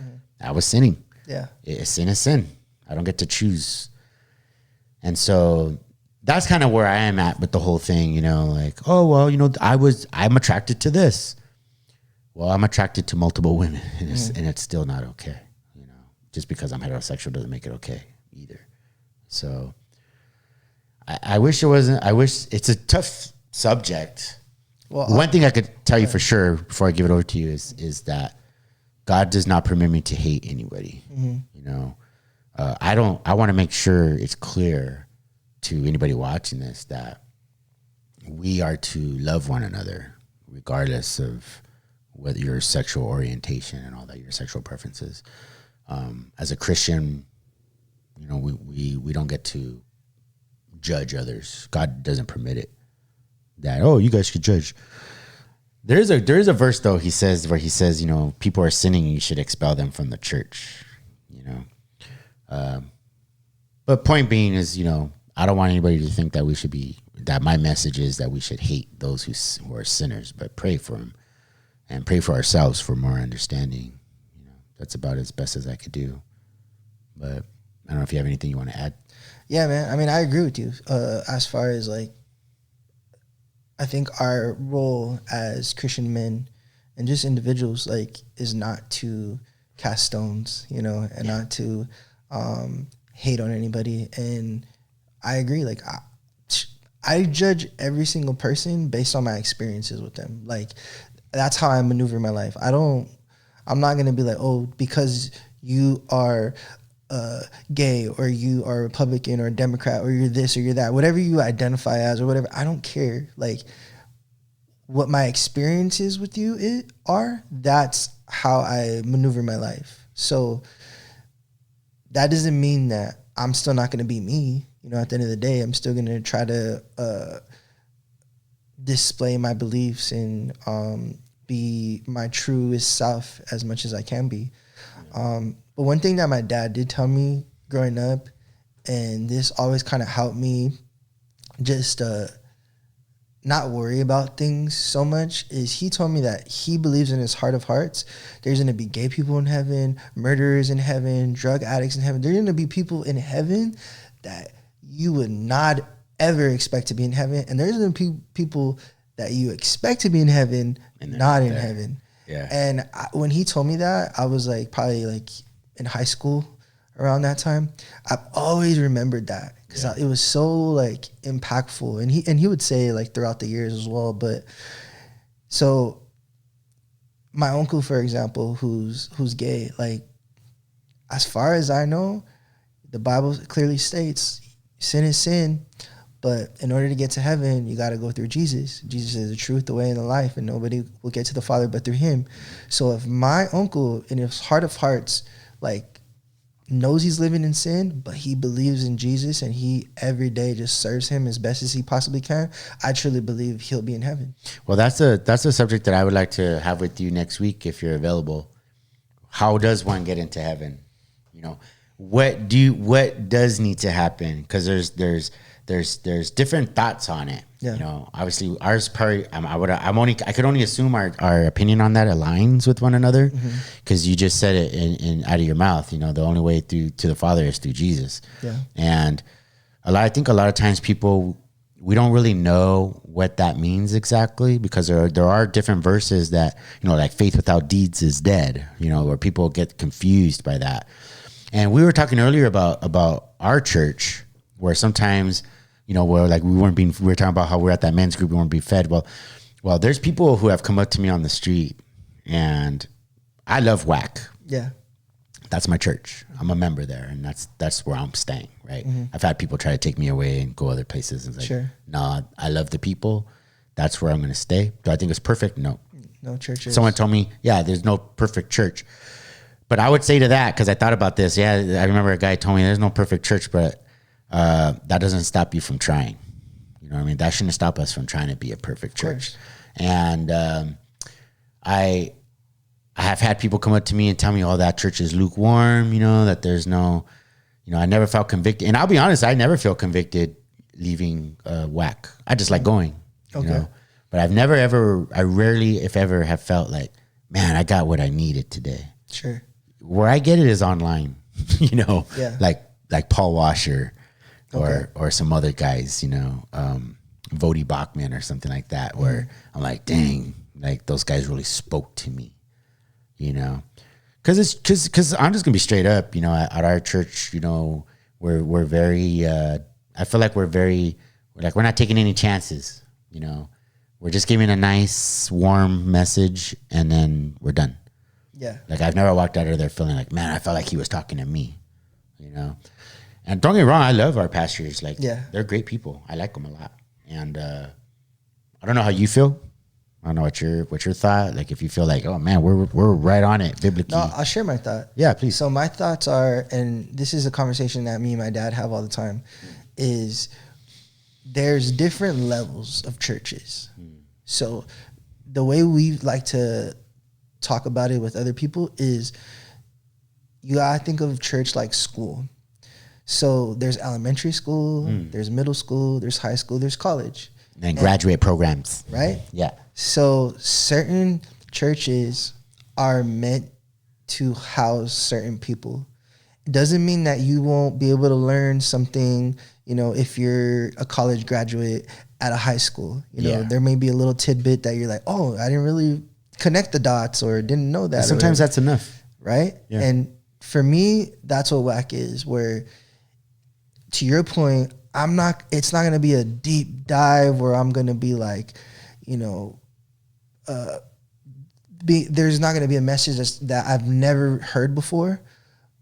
I was sinning. Yeah. Sin is sin. I don't get to choose. And so that's kind of where I am at with the whole thing, you know, like, oh, well, you know, I'm attracted to this. Well, I'm attracted to multiple women, and it's still not okay. You know, just because I'm heterosexual doesn't make it okay either. So I wish it wasn't. I wish, it's a tough subject. Well, one thing I could tell you for sure before I give it over to you is that God does not permit me to hate anybody. You know, I want to make sure it's clear to anybody watching this that we are to love one another regardless of whether your sexual orientation and all that, your sexual preferences. As a Christian, you know, we don't get to judge others. God doesn't permit it. That, oh, you guys should judge. There is a verse though, where he says, you know, people are sinning and you should expel them from the church. You know, but point being is, you know, I don't want anybody to think that my message is that we should hate those who are sinners, but pray for them and pray for ourselves for more understanding. You know, that's about as best as I could do. But I don't know if you have anything you want to add. Yeah, man. I mean, I agree with you. As far as like, I think our role as Christian men and just individuals, like, is not to cast stones, you know, and not to hate on anybody. And I agree. Like, I judge every single person based on my experiences with them. Like, that's how I maneuver my life. I'm not going to be like, oh, because you are gay, or you are Republican or Democrat, or you're this or you're that, whatever you identify as or whatever, I don't care. Like, what my experiences with you are, that's how I maneuver my life. So that doesn't mean that I'm still not going to be me. You know, at the end of the day, I'm still going to try to display my beliefs and be my truest self as much as I can be. But one thing that my dad did tell me growing up, and this always kind of helped me just not worry about things so much, is he told me that he believes in his heart of hearts there's going to be gay people in heaven, murderers in heaven, drug addicts in heaven. There's going to be people in heaven that you would not ever expect to be in heaven, and there's going to be people that you expect to be in heaven and not in heaven. Yeah. And when he told me that, I was like probably like in high school around that time. I've always remembered that because it was so like impactful. And he would say like throughout the years as well. But so my uncle, for example, who's gay, like, as far as I know, the Bible clearly states sin is sin. But in order to get to heaven, you got to go through Jesus. Jesus is the truth, the way, and the life, and nobody will get to the Father but through him. So if my uncle, in his heart of hearts, like, knows he's living in sin, but he believes in Jesus and he every day just serves him as best as he possibly can, I truly believe he'll be in heaven. Well, that's a subject that I would like to have with you next week if you're available. How does one get into heaven? You know, what does need to happen? Because there's different thoughts on it. Yeah. You know, obviously ours probably I could only assume our opinion on that aligns with one another, because you just said it in out of your mouth. You know, the only way to the Father is through Jesus. Yeah. And I think a lot of times we don't really know what that means exactly, because there are different verses that, you know, like faith without deeds is dead, you know, where people get confused by that. And we were talking earlier about our church, where sometimes, you know, where like we were talking about how we're at that men's group, we weren't being fed. Well, there's people who have come up to me on the street, and I love whack. Yeah. that's my church. I'm a member there, and that's where I'm staying, right? I've had people try to take me away and go other places. And it's like, no, I love the people. That's where I'm going to stay. Do I think it's perfect? No. No churches. Someone told me, yeah, there's no perfect church. But I would say to that, because I thought about this. Yeah, I remember a guy told me there's no perfect church, but that doesn't stop you from trying. You know what I mean? That shouldn't stop us from trying to be a perfect church. And I have had people come up to me and tell me, oh, that church is lukewarm, you know, that there's no, you know, I never felt convicted. And I'll be honest, I never feel convicted leaving WAC. I just like going, you know. But I've never, ever, I rarely, if ever, have felt like, man, I got what I needed today. Sure. Where I get it is online, you know, Yeah. like Paul Washer or some other guys, you know, Vody Bachman or something like that, where I'm like, dang, like those guys really spoke to me, you know, because I'm just gonna be straight up, you know, at our church, you know, we're very, I feel like we're not taking any chances, you know, we're just giving a nice warm message and then we're done. Yeah. Like I've never walked out of there feeling like, man, I felt like he was talking to me, you know. And don't get me wrong, I love our pastors. Like, they're great people. I like them a lot. And I don't know how you feel. I don't know what's your thought. Like, if you feel like, oh man, we're right on it biblically. No, I'll share my thought. Yeah, please. So my thoughts are, and this is a conversation that me and my dad have all the time, is there's different levels of churches. So the way we like to talk about it with other people is you gotta think of church like school. So there's elementary school, there's middle school, there's high school, there's college. And graduate programs. Right? Yeah. So certain churches are meant to house certain people. It doesn't mean that you won't be able to learn something, you know, if you're a college graduate at a high school. You know, there may be a little tidbit that you're like, oh, I didn't really connect the dots or didn't know that. Sometimes that's enough. Right? Yeah. And for me, that's what WAC is, where to your point, it's not going to be a deep dive where I'm going to be like, you know, there's not going to be a message that I've never heard before,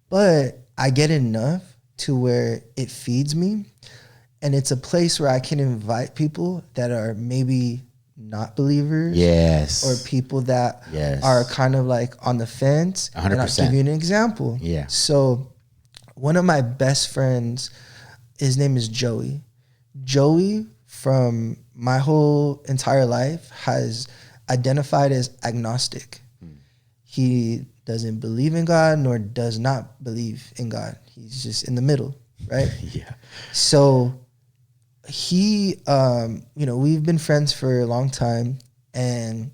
but I get enough to where it feeds me. And it's a place where I can invite people that are maybe not believers. Yes. Or people that are kind of like on the fence. 100%. And I'll give you an example. Yeah. So one of my best friends, his name is Joey. Joey, from my whole entire life, has identified as agnostic. He doesn't believe in God nor does not believe in God. He's just in the middle, right? Yeah. So he, you know, we've been friends for a long time, and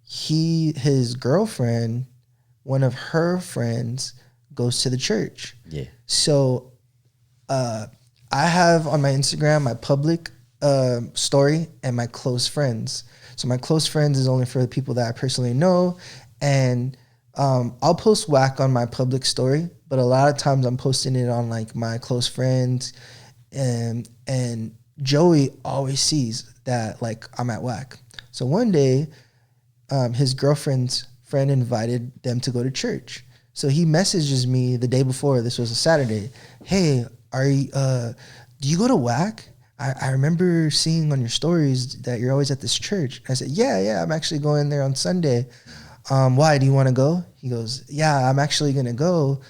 his girlfriend, one of her friends, goes to the church. Yeah. So I have on my Instagram my public story and my close friends. So my close friends is only for the people that I personally know, and I'll post WAC on my public story, but a lot of times I'm posting it on like my close friends, and Joey always sees that like I'm at WAC. So one day, his girlfriend's friend invited them to go to church. So he messages me the day before. This was a Saturday. Hey, do you go to WAC? I remember seeing on your stories that you're always at this church. I said, yeah, I'm actually going there on Sunday. Why, do you want to go? He goes, yeah, I'm actually going to go.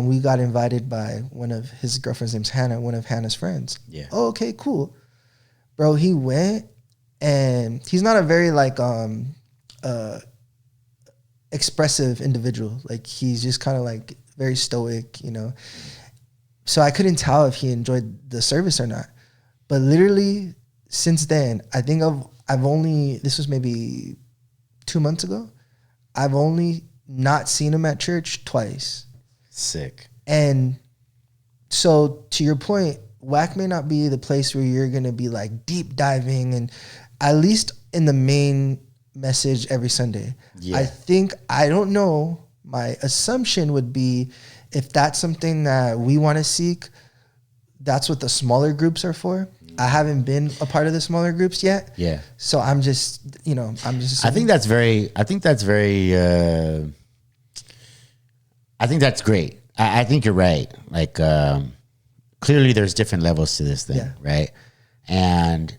We got invited by one of his girlfriend's name's Hannah, one of Hannah's friends. Yeah. Oh, okay, cool. Bro, he went, and he's not a very like expressive individual. Like, he's just kind of like very stoic, you know. So I couldn't tell if he enjoyed the service or not. But literally since then, I think I've only, this was maybe 2 months ago, I've only not seen him at church twice. Sick. And so to your point, WAC may not be the place where you're going to be like deep diving, and at least in the main message every Sunday. Yeah. I don't know, my assumption would be, if that's something that we want to seek, that's what the smaller groups are for. I haven't been a part of the smaller groups yet. Yeah. So I'm just. I think that's very I think that's great. I think you're right. Like, clearly there's different levels to this thing, right? And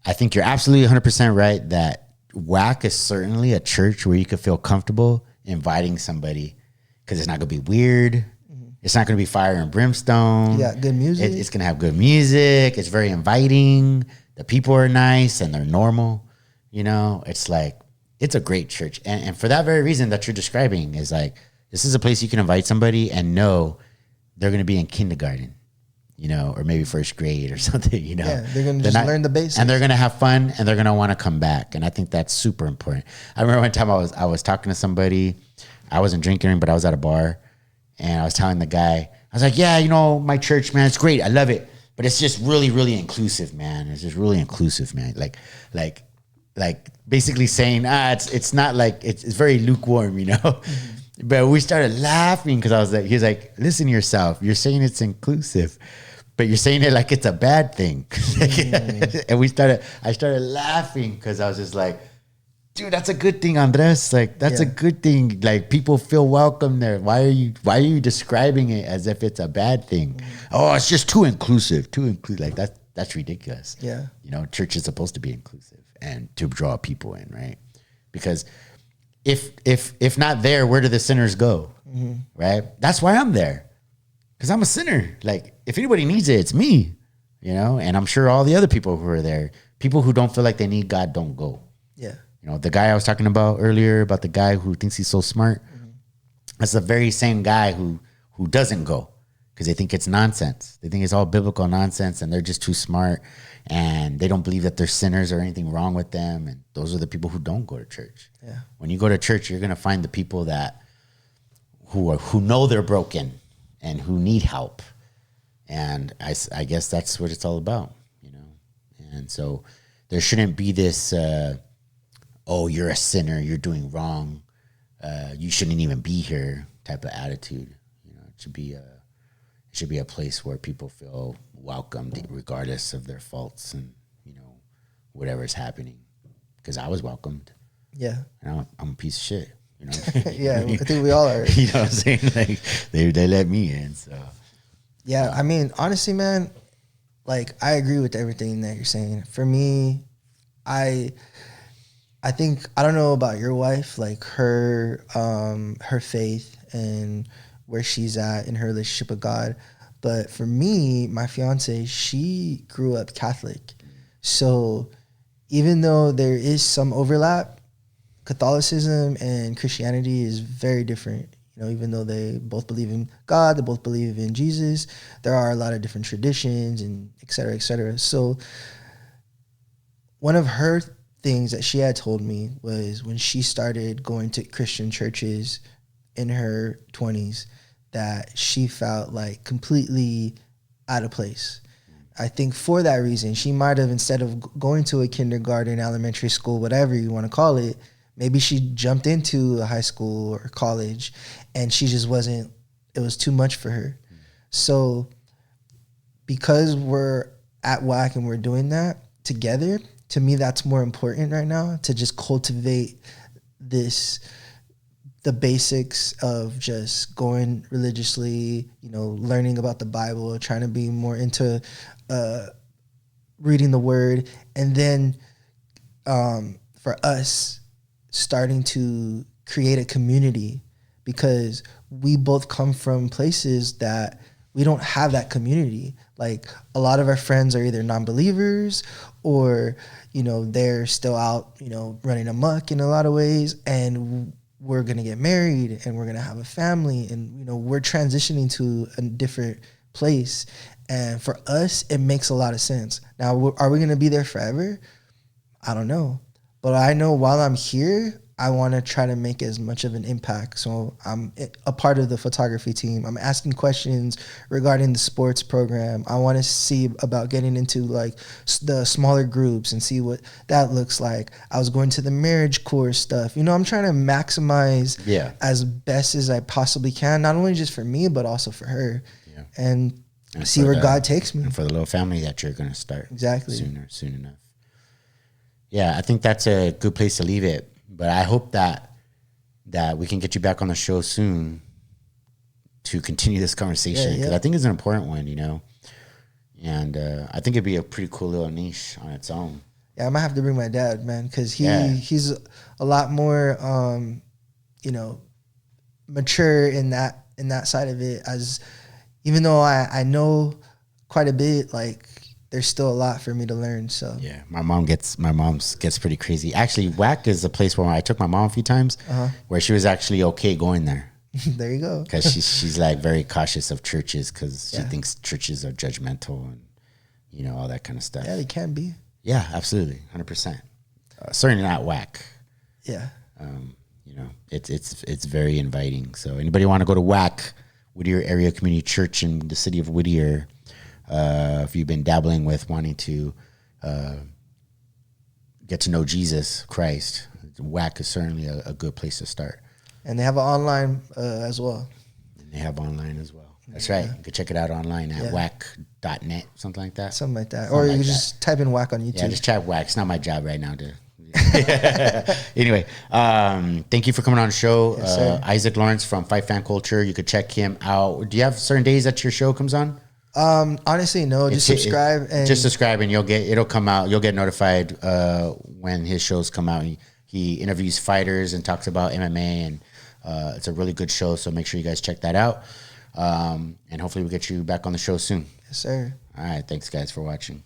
I think you're absolutely 100% right that WAC is certainly a church where you could feel comfortable inviting somebody because it's not going to be weird. It's not going to be fire and brimstone. Yeah, good music. It's going to have good music. It's very inviting. The people are nice and they're normal. You know, it's like, it's a great church. And for that very reason that you're describing is like, this is a place you can invite somebody and know they're going to be in kindergarten, you know, or maybe first grade or something, you know. Yeah, they're going to just learn the basics. And they're going to have fun and they're going to want to come back. And I think that's super important. I remember one time I was talking to somebody. I wasn't drinking, but I was at a bar. And I was telling the guy, I was like, yeah, you know, my church, man, it's great. I love it. But it's just really, really inclusive, man. It's just really inclusive, man. Like basically saying, it's not like, it's very lukewarm, you know? Mm-hmm. But we started laughing because I was like, he was like, listen to yourself. You're saying it's inclusive, but you're saying it like it's a bad thing. Mm-hmm. And I started laughing because I was just like, dude, that's a good thing, Andres. Like, that's a good thing. Like, people feel welcome there. Why are you describing it as if it's a bad thing? Mm-hmm. Oh, it's just too inclusive. Like, that's ridiculous. Yeah. You know, church is supposed to be inclusive and to draw people in, right? Because if not there, where do the sinners go? Mm-hmm. Right? That's why I'm there. Because I'm a sinner. Like, if anybody needs it, it's me. You know? And I'm sure all the other people who are there, people who don't feel like they need God, don't go. Yeah. You know, the guy I was talking about earlier, about the guy who thinks he's so smart, that's the very same guy who doesn't go because they think it's nonsense. They think it's all biblical nonsense and they're just too smart and they don't believe that they're sinners or anything wrong with them. And those are the people who don't go to church. Yeah. When you go to church, you're going to find the people that who know they're broken and who need help. And I guess that's what it's all about, you know? And so there shouldn't be this, oh, you're a sinner, you're doing wrong, you shouldn't even be here type of attitude. You know, it should be a place where people feel welcomed regardless of their faults and, you know, whatever's happening. Because I was welcomed. Yeah. And I'm a piece of shit. You know? Yeah, I think we all are. You know what I'm saying? Like they let me in. So yeah, I mean, honestly, man, like I agree with everything that you're saying. For me, I think, I don't know about your wife, like her faith and where she's at in her relationship with God. But for me, my fiance, she grew up Catholic. So even though there is some overlap, Catholicism and Christianity is very different. You know, even though they both believe in God, they both believe in Jesus, there are a lot of different traditions and et cetera, et cetera. So one of her things that she had told me was when she started going to Christian churches in her 20s, that she felt like completely out of place. I think for that reason, she might have, instead of going to a kindergarten, elementary school, whatever you want to call it, maybe she jumped into a high school or college and she just wasn't, it was too much for her. So because we're at WAC and we're doing that together, to me, that's more important right now, to just cultivate the basics of just going religiously, you know, learning about the Bible, trying to be more into reading the word. And then for us, starting to create a community, because we both come from places that we don't have that community. Like a lot of our friends are either non-believers or, you know, they're still out, you know, running amok in a lot of ways. And we're going to get married and we're going to have a family and, you know, we're transitioning to a different place. And for us, it makes a lot of sense. Now, are we going to be there forever? I don't know. But I know while I'm here, I want to try to make as much of an impact. So I'm a part of the photography team. I'm asking questions regarding the sports program. I want to see about getting into like the smaller groups and see what that looks like. I was going to the marriage course stuff. You know, I'm trying to maximize as best as I possibly can, not only just for me, but also for her. Yeah. And see where God takes me. And for the little family that you're going to start. Exactly. Soon enough. Yeah, I think that's a good place to leave it. But I hope that that we can get you back on the show soon to continue this conversation, because I think it's an important one, and I think it'd be a pretty cool little niche on its own. Yeah, I might have to bring my dad, man, because he's a lot more, mature in that side of it. As even though I know quite a bit, like there's still a lot for me to learn. So yeah, my mom gets pretty crazy. Actually, WAC is a place where I took my mom a few times, where she was actually okay going there. There you go. Because she's like very cautious of churches, because she thinks churches are judgmental and all that kind of stuff. Yeah, they can be. Yeah, absolutely, 100%. Certainly not WAC. Yeah. It's very inviting. So anybody want to go to WAC, Whittier Area Community Church in the city of Whittier, if you've been dabbling with wanting to get to know Jesus Christ, WAC is certainly a good place to start. And they have an online as well. And they have online as well. That's right. You can check it out online at whack.net, something like that. Something like that. Or you can just type in WAC on YouTube. Yeah, just type WAC. It's not my job right now to... Anyway, thank you for coming on the show. Yes, Issac Lawrence from Fight Fan Culture. You could check him out. Do you have certain days that your show comes on? Honestly, no. Just subscribe. Just subscribe and it'll come out. You'll get notified when his shows come out. He interviews fighters and talks about MMA, and it's a really good show. So make sure you guys check that out. And hopefully we'll get you back on the show soon. Yes, sir. All right. Thanks, guys, for watching.